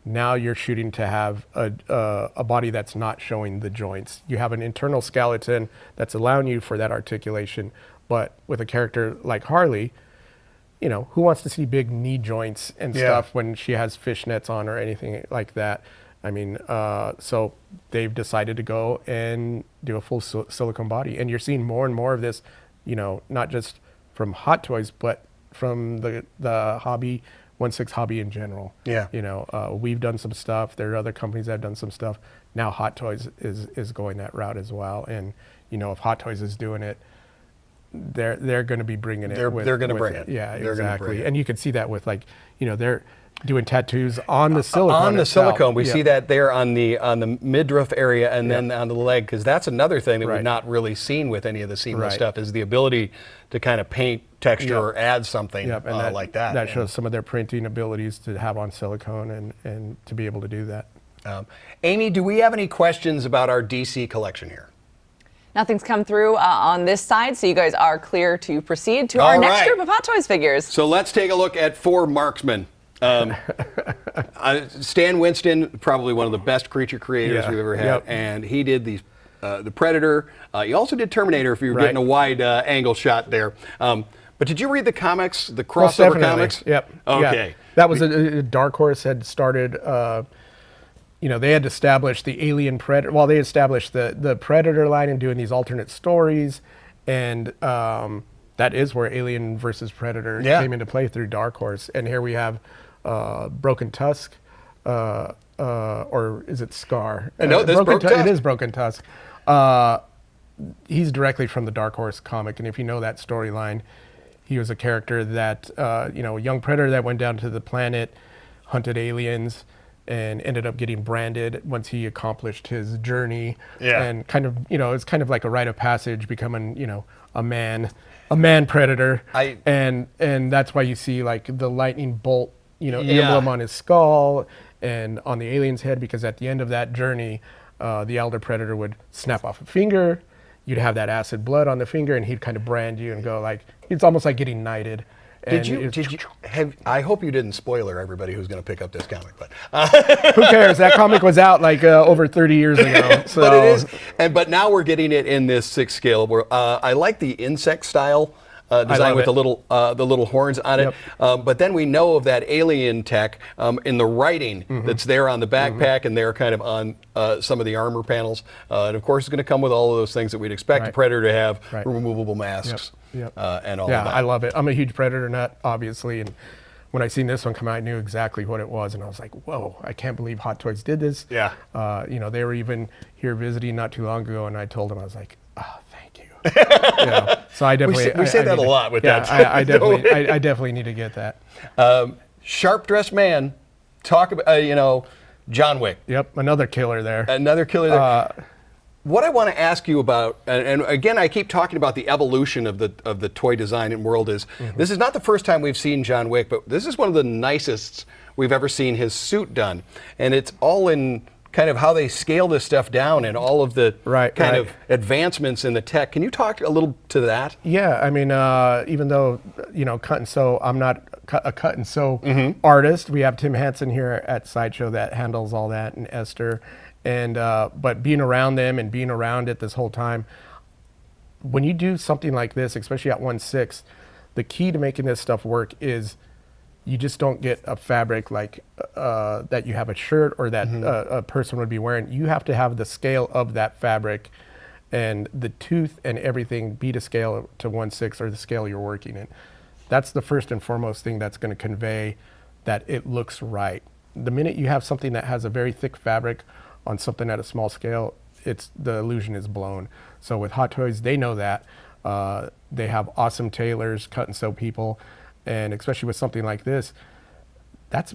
S4: now you're shooting to have a body that's not showing the joints. You have an internal skeleton that's allowing you for that articulation. But with a character like Harley, who wants to see big knee joints and stuff when she has fishnets on or anything like that? I mean, so they've decided to go and do a full silicone body. And you're seeing more and more of this, not just from Hot Toys, but from the hobby, 1/6 hobby in general. We've done some stuff. There are other companies that have done some stuff. Now Hot Toys is going that route as well. And if Hot Toys is doing it, they're going to be bringing it.
S3: They're going to bring it.
S4: Yeah,
S3: They're gonna
S4: exactly.
S3: bring it.
S4: And you can see that with like, they're doing tattoos on the silicone.
S3: On the
S4: itself.
S3: silicone, we
S4: Yeah.
S3: see that there on the midriff area and then on the leg, because that's another thing that we've
S4: Right.
S3: not really seen with any of the seamless
S4: Right.
S3: stuff, is the ability to kind of paint texture
S4: Yep.
S3: or add something
S4: Yep, and
S3: like that.
S4: That shows some of their printing abilities to have on silicone and to be able to do that.
S3: Amy, do we have any questions about our DC collection here?
S2: Nothing's come through on this side, so you guys are clear to proceed to our
S3: All
S2: next
S3: right.
S2: group of Hot Toys figures.
S3: So let's take a look at 4 marksmen. Stan Winston, probably one of the best creature creators
S4: Yeah.
S3: we've ever had,
S4: Yep.
S3: and he did the Predator. He also did Terminator, if you were
S4: Right.
S3: getting a wide angle shot there. But did you read the comics, the
S4: Most
S3: crossover
S4: definitely.
S3: comics?
S4: Yep.
S3: Okay.
S4: Yeah. That was a Dark Horse had started. They had established the Alien Predator. Well, they established the Predator line and doing these alternate stories, and that is where Alien versus Predator
S3: Yeah.
S4: came into play through Dark Horse. And here we have Broken Tusk, or is it Scar?
S3: No, this is Broken Tusk.
S4: It is Broken Tusk. He's directly from the Dark Horse comic, and if you know that storyline, he was a character that, a young predator that went down to the planet, hunted aliens, and ended up getting branded once he accomplished his journey.
S3: Yeah.
S4: And kind of, it's kind of like a rite of passage, becoming, a man predator. And that's why you see like the lightning bolt, emblem on his skull and on the alien's head, because at the end of that journey, the elder predator would snap off a finger. You'd have that acid blood on the finger, and he'd kind of brand you and go like, it's almost like getting knighted.
S3: Did you have? I hope you didn't spoiler everybody who's going to pick up this comic, but
S4: who cares? That comic was out like over 30 years ago. So.
S3: But it is, but now we're getting it in this 6 scale. Where I like the insect style design with the little horns on it.
S4: Yep.
S3: But then we know of that alien tech in the writing that's there on the backpack and there kind of on some of the armor panels. And of course, it's going to come with all of those things that we'd expect a Predator to have: removable masks.
S4: Yep.
S3: And all
S4: yeah,
S3: of that.
S4: I love it. I'm a huge Predator nut, obviously, and when I seen this one come out, I knew exactly what it was, and I was like, "Whoa! I can't believe Hot Toys did this."
S3: Yeah.
S4: They were even here visiting not too long ago, and I told them, I was like, "Oh, thank you." So I definitely
S3: we say that a lot with that.
S4: I definitely need to get that.
S3: Sharp dressed man. Talk about John Wick.
S4: Yep, another killer there.
S3: Another killer there. What I want to ask you about, and again, I keep talking about the evolution of the toy design and world, is this is not the first time we've seen John Wick, but this is one of the nicest we've ever seen his suit done. And it's all in kind of how they scale this stuff down and all of the of advancements in the tech. Can you talk a little to that?
S4: Yeah, I mean, even though, cut and sew, I'm not a cut and sew artist. We have Tim Hansen here at Sideshow that handles all that, and Esther. And but being around them and being around it this whole time, when you do something like this, especially at 1/6, the key to making this stuff work is you just don't get a fabric like that you have a shirt or that a person would be wearing. You have to have the scale of that fabric and the tooth and everything be to scale to 1/6 or the scale you're working in. That's the first and foremost thing that's going to convey that it looks right. The minute you have something that has a very thick fabric on something at a small scale, the illusion is blown. So with Hot Toys, they know that. They have awesome tailors, cut and sew people, and especially with something like this,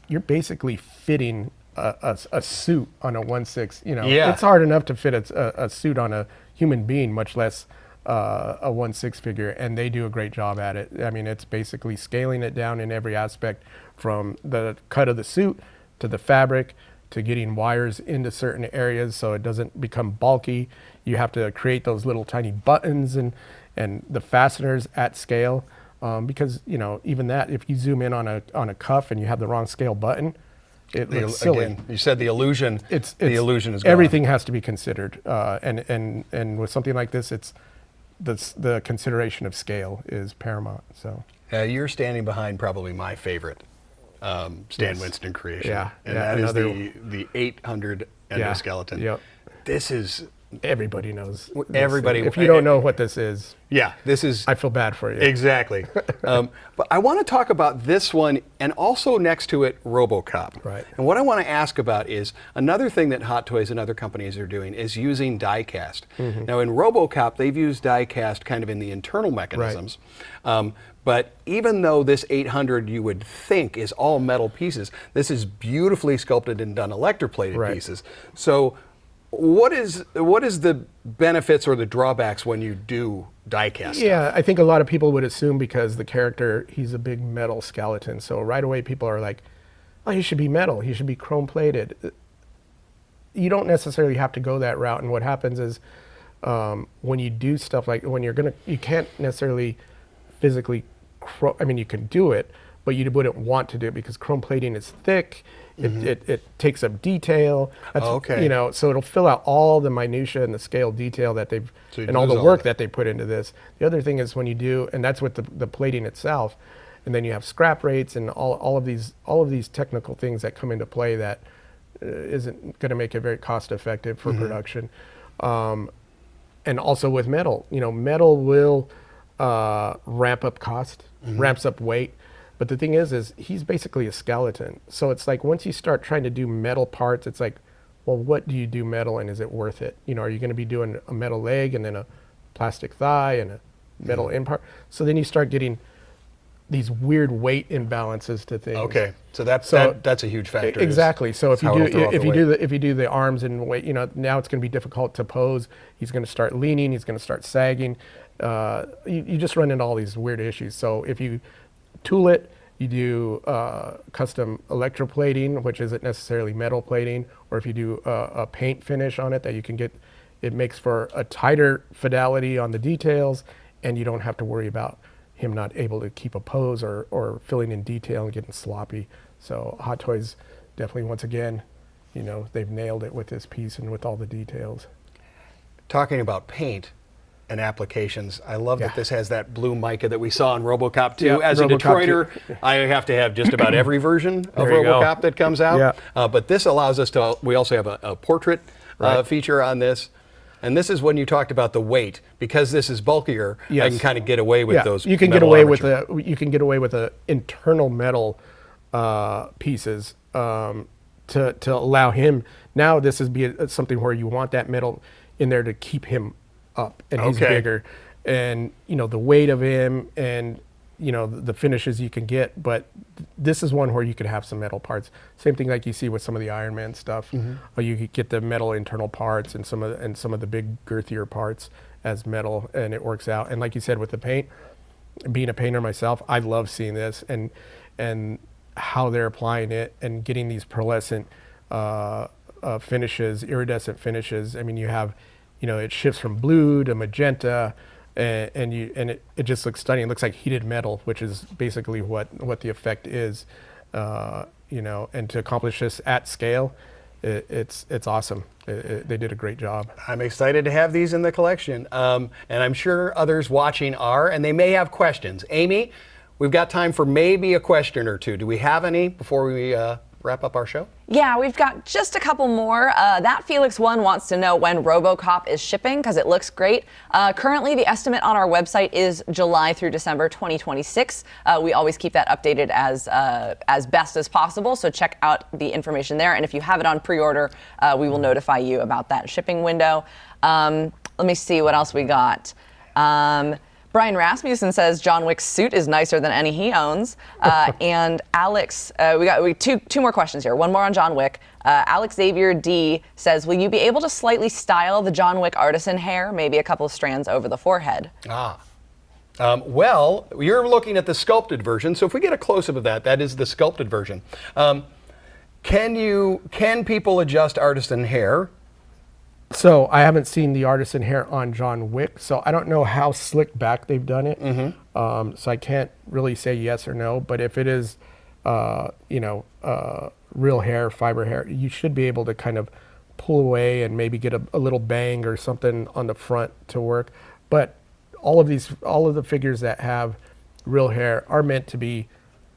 S4: you're basically fitting a suit on a 1/6. It's hard enough to fit a suit on a human being, much less a 1/6 figure, and they do a great job at it. I mean, it's basically scaling it down in every aspect, from the cut of the suit to the fabric, to getting wires into certain areas so it doesn't become bulky. You have to create those little tiny buttons and the fasteners at scale, because even that, if you zoom in on a cuff and you have the wrong scale button, it looks silly.
S3: Again, you said the illusion. The illusion is gone.
S4: Everything has to be considered, and with something like this, it's the consideration of scale is paramount. So
S3: you're standing behind probably my favorite Stan Winston creation.
S4: Yeah,
S3: and that is the 800 endoskeleton.
S4: Yep.
S3: This is
S4: Everybody knows.
S3: Everybody.
S4: If you don't know what this is,
S3: yeah, this is.
S4: I feel bad for you.
S3: Exactly. But I want to talk about this one and also next to it, RoboCop.
S4: Right.
S3: And what I want to ask about is another thing that Hot Toys and other companies are doing is using die cast. Now in RoboCop, they've used die cast kind of in the internal mechanisms. But even though this 800 you would think is all metal pieces, this is beautifully sculpted and done electroplated pieces. So what is the benefits or the drawbacks when you do die cast
S4: Yeah,
S3: stuff?
S4: I think a lot of people would assume because the character, he's a big metal skeleton. So right away people are like, oh, he should be metal. He should be chrome plated. You don't necessarily have to go that route. And what happens is when you do stuff like you can't necessarily physically, you can do it, but you wouldn't want to do it because chrome plating is thick. It takes up detail. That's, so it'll fill out all the minutia and the scale detail that and all the work that they put into this. The other thing is when you do, and that's with the plating itself, and then you have scrap rates and all of these technical things that come into play that isn't going to make it very cost effective for production. And also with metal, metal will ramp up cost, ramps up weight. But the thing is he's basically a skeleton. So it's like once you start trying to do metal parts, it's like, well, what do you do metal and is it worth it? Are you going to be doing a metal leg and then a plastic thigh and a metal end part? So then you start getting these weird weight imbalances to things.
S3: Okay, so that's a huge factor.
S4: Exactly. So if you do the arms and weight, now it's going to be difficult to pose. He's going to start leaning. He's going to start sagging. You just run into all these weird issues. So if you tool it, you do custom electroplating, which isn't necessarily metal plating, or if you do a paint finish on it that you can get, it makes for a tighter fidelity on the details, and you don't have to worry about him not able to keep a pose or filling in detail and getting sloppy. So Hot Toys definitely, once again, they've nailed it with this piece and with all the details.
S3: Talking about paint and applications, I love that this has that blue mica that we saw in RoboCop 2. As a Detroiter, I have to have just about every version of RoboCop that comes out. But this allows us to, we also have a portrait feature on this. And this is when you talked about the weight, because this is bulkier. I can kind of get away with those.
S4: You can get away with the internal metal pieces to allow him. Now this is something where you want that metal in there to keep him up, and he's bigger, and the weight of him, and the finishes you can get. But this is one where you could have some metal parts. Same thing like you see with some of the Iron Man stuff. Or you could get the metal internal parts and some of the big girthier parts as metal, and it works out. And like you said with the paint, being a painter myself, I love seeing this and how they're applying it and getting these pearlescent finishes, iridescent finishes. I mean, you have, it shifts from blue to magenta. And it just looks stunning. It looks like heated metal, which is basically what the effect is, and to accomplish this at scale, it's awesome. They did a great job.
S3: I'm excited to have these in the collection, and I'm sure others watching are, and they may have questions. Amy, we've got time for maybe a question or two. Do we have any before we wrap up our show?
S2: Yeah, we've got just a couple more. That Felix one wants to know when RoboCop is shipping because it looks great. Currently, the estimate on our website is July through December 2026. We always keep that updated as best as possible, so check out the information there. And if you have it on pre-order, we will notify you about that shipping window. Let me see what else we got. Brian Rasmussen says John Wick's suit is nicer than any he owns. And Alex, we got two more questions here. One more on John Wick. Alex Xavier D says, will you be able to slightly style the John Wick artisan hair, maybe a couple of strands over the forehead?
S3: Well, you're looking at the sculpted version. So if we get a close-up of that is the sculpted version. Can people adjust artisan hair?
S4: So I haven't seen the artisan hair on John Wick, so I don't know how slick back they've done it. So I can't really say yes or no. But if it is, real hair, fiber hair, you should be able to kind of pull away and maybe get a little bang or something on the front to work. But all of the figures that have real hair are meant to be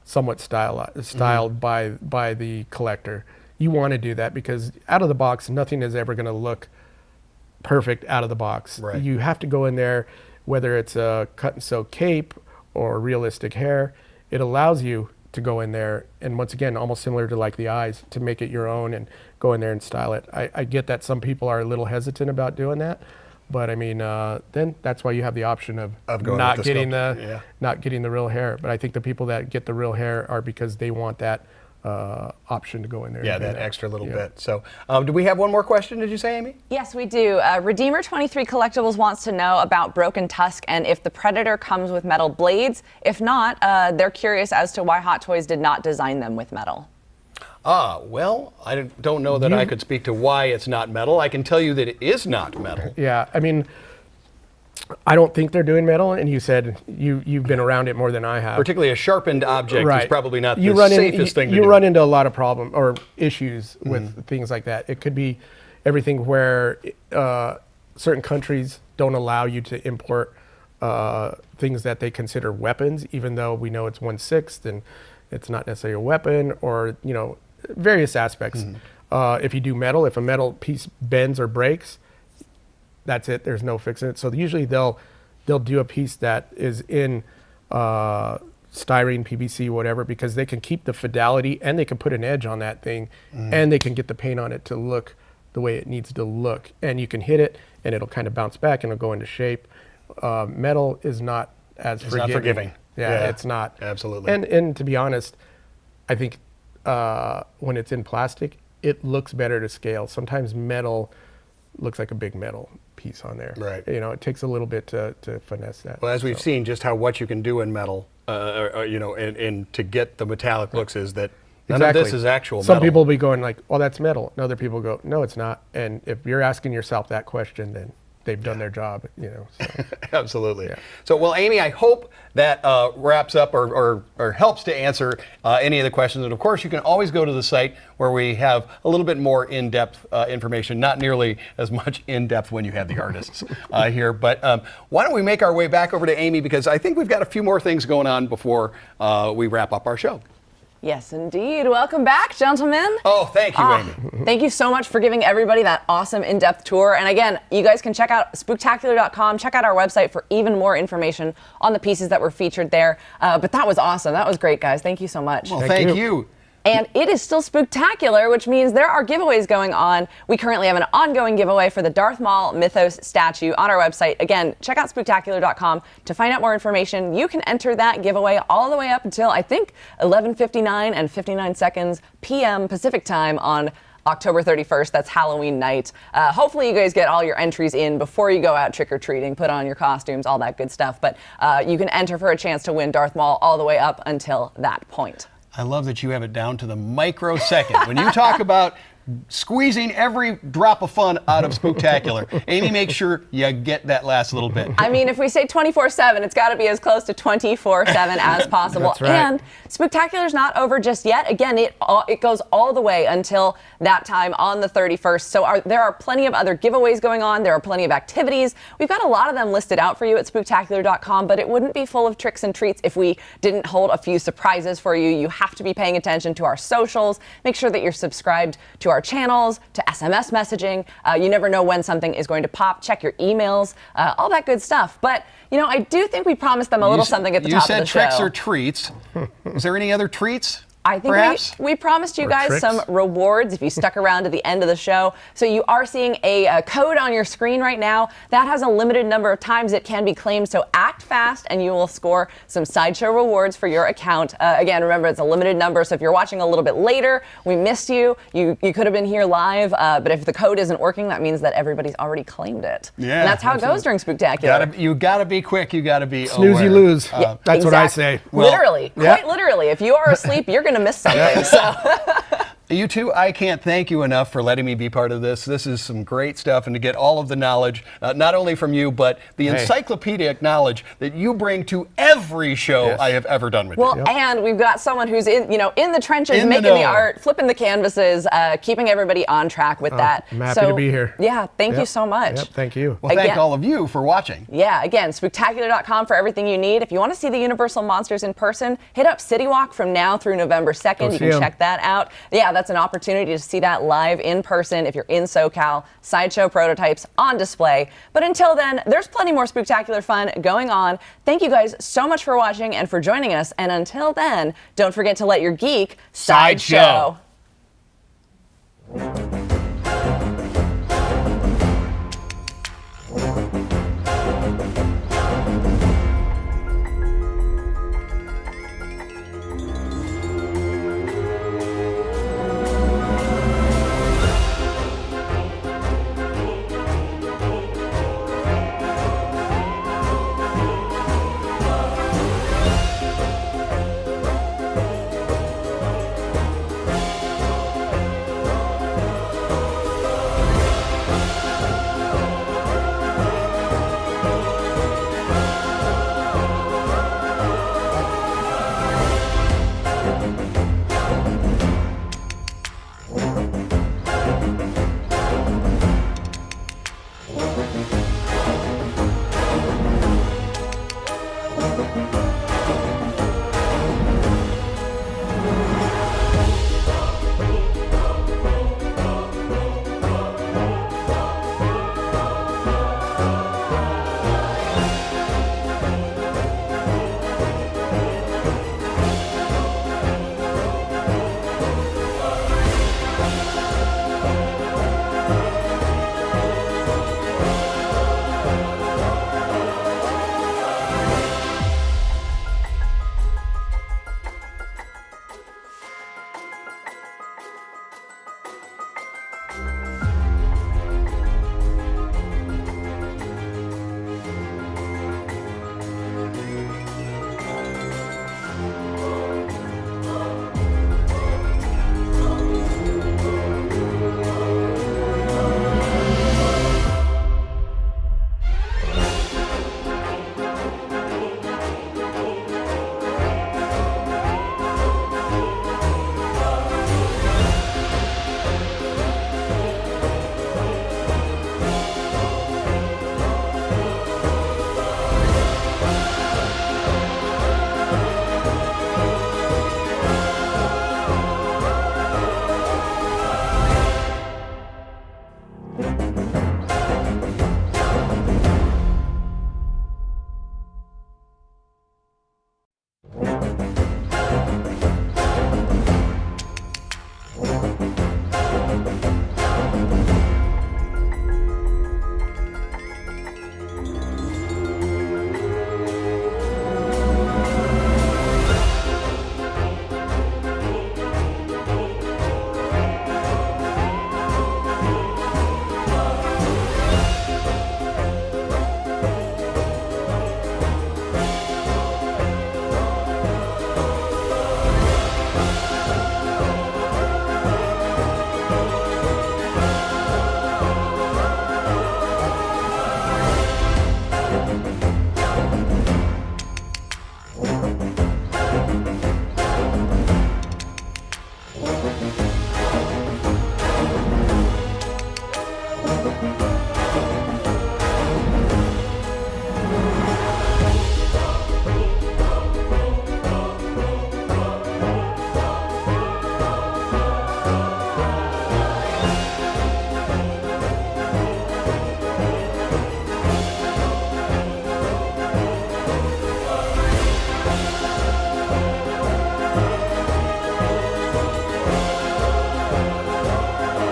S4: somewhat styled by the collector. You want to do that because out of the box, nothing is ever going to look perfect out of the box.
S3: Right.
S4: You have to go in there, whether it's a cut and sew cape or realistic hair, it allows you to go in there and once again, almost similar to like the eyes, to make it your own and go in there and style it. I get that some people are a little hesitant about doing that, but I mean, then that's why you have the option of
S3: going
S4: not
S3: with the
S4: getting
S3: sculpt.
S4: not getting the real hair. But I think the people that get the real hair are because they want that option to go in there.
S3: Yeah,
S4: and do
S3: that extra little
S4: Yeah.
S3: bit. So, do we have one more question? Did you say, Amy?
S2: Yes, we do. Redeemer23 Collectibles wants to know about Broken Tusk and if the Predator comes with metal blades. If not, they're curious as to why Hot Toys did not design them with metal.
S3: Well, I don't know that I could speak to why it's not metal. I can tell you that it is not metal.
S4: Yeah, I mean, I don't think they're doing metal, and you said you've been around it more than I have.
S3: Particularly a sharpened object is probably not the safest thing to do.
S4: You run into a lot of problem or issues with things like that. It could be everything where certain countries don't allow you to import things that they consider weapons, even though we know it's 1/6 and it's not necessarily a weapon, or various aspects. If you do metal, if a metal piece bends or breaks, that's it. There's no fixing it. So usually they'll do a piece that is in styrene, PVC, whatever, because they can keep the fidelity and they can put an edge on that thing, and they can get the paint on it to look the way it needs to look. And you can hit it, and it'll kind of bounce back and it'll go into shape. Metal is not as forgiving.
S3: Not forgiving.
S4: Yeah, it's not.
S3: Absolutely.
S4: And to be honest, I think when it's in plastic, it looks better to scale. Sometimes metal looks like a big metal piece on there.
S3: Right.
S4: It takes a little bit to finesse that.
S3: Well, as we've seen, just what you can do in metal, and to get the metallic looks is that none of this is actual metal.
S4: Some people will be going like, "Oh, that's metal," and other people go, "No, it's not." And if you're asking yourself that question, then they've done their job. So.
S3: Absolutely.
S4: Yeah.
S3: So, well, Amy, I hope that wraps up or helps to answer any of the questions. And of course, you can always go to the site where we have a little bit more in-depth information, not nearly as much in-depth when you have the artists here. But why don't we make our way back over to Amy, because I think we've got a few more things going on before we wrap up our show.
S2: Yes, indeed. Welcome back, gentlemen.
S3: Oh, thank you, Amy.
S2: Thank you so much for giving everybody that awesome in-depth tour. And again, you guys can check out spooktacular.com, check out our website for even more information on the pieces that were featured there. But that was awesome. That was great, guys. Thank you so much.
S3: Well, thank you.
S2: And it is still Spooktacular, which means there are giveaways going on. We currently have an ongoing giveaway for the Darth Maul Mythos statue on our website. Again, check out spooktacular.com to find out more information. You can enter that giveaway all the way up until, I think, 11:59 and 59 seconds p.m. Pacific time on October 31st. That's Halloween night. Hopefully you guys get all your entries in before you go out trick-or-treating, put on your costumes, all that good stuff. But you can enter for a chance to win Darth Maul all the way up until that point.
S3: I love that you have it down to the microsecond. When you talk about squeezing every drop of fun out of Spooktacular, Amy, make sure you get that last little bit.
S2: I mean, if we say 24/7, it's got to be as close to 24/7 as possible.
S4: That's right.
S2: And Spooktacular's not over just yet. Again, it goes all the way until that time on the 31st. So there are plenty of other giveaways going on. There are plenty of activities. We've got a lot of them listed out for you at spooktacular.com, but it wouldn't be full of tricks and treats if we didn't hold a few surprises for you. You have to be paying attention to our socials. Make sure that you're subscribed to our channels, to SMS messaging. You never know when something is going to pop. Check your emails, all that good stuff. But, I do think we promised them a little something at the top of the show.
S3: You said tricks or treats. Is there any other treats?
S2: I think we promised you guys some rewards if you stuck around to the end of the show. So you are seeing a code on your screen right now. That has a limited number of times it can be claimed. So act fast and you will score some Sideshow rewards for your account. Again, remember, it's a limited number. So if you're watching a little bit later, we missed you. You could have been here live. But if the code isn't working, that means that everybody's already claimed it.
S3: Yeah,
S2: and that's how it goes during Spooktacular.
S3: You got to be quick. You got to be
S4: snooze, you lose. That's what I say.
S2: Literally, quite literally. If you are asleep, you're going to miss something. So.
S3: You two, I can't thank you enough for letting me be part of this. This is some great stuff, and to get all of the knowledge, not only from you, but the encyclopedic knowledge that you bring to every show I have ever done with you.
S2: Well, and we've got someone who's in the trenches, making the art, flipping the canvases, keeping everybody on track with that.
S4: I'm happy to be here.
S2: Yeah, thank you so much.
S4: Yep, thank you.
S3: Well, thank all of you for watching.
S2: Yeah, again, spooktacular.com for everything you need. If you want to see the Universal Monsters in person, hit up City Walk from now through November 2nd. You can check that out. Yeah, that's an opportunity to see that live in person if you're in SoCal. Sideshow prototypes on display. But until then, there's plenty more Spooktacular fun going on. Thank you guys so much for watching and for joining us. And until then, don't forget to let your geek Sideshow.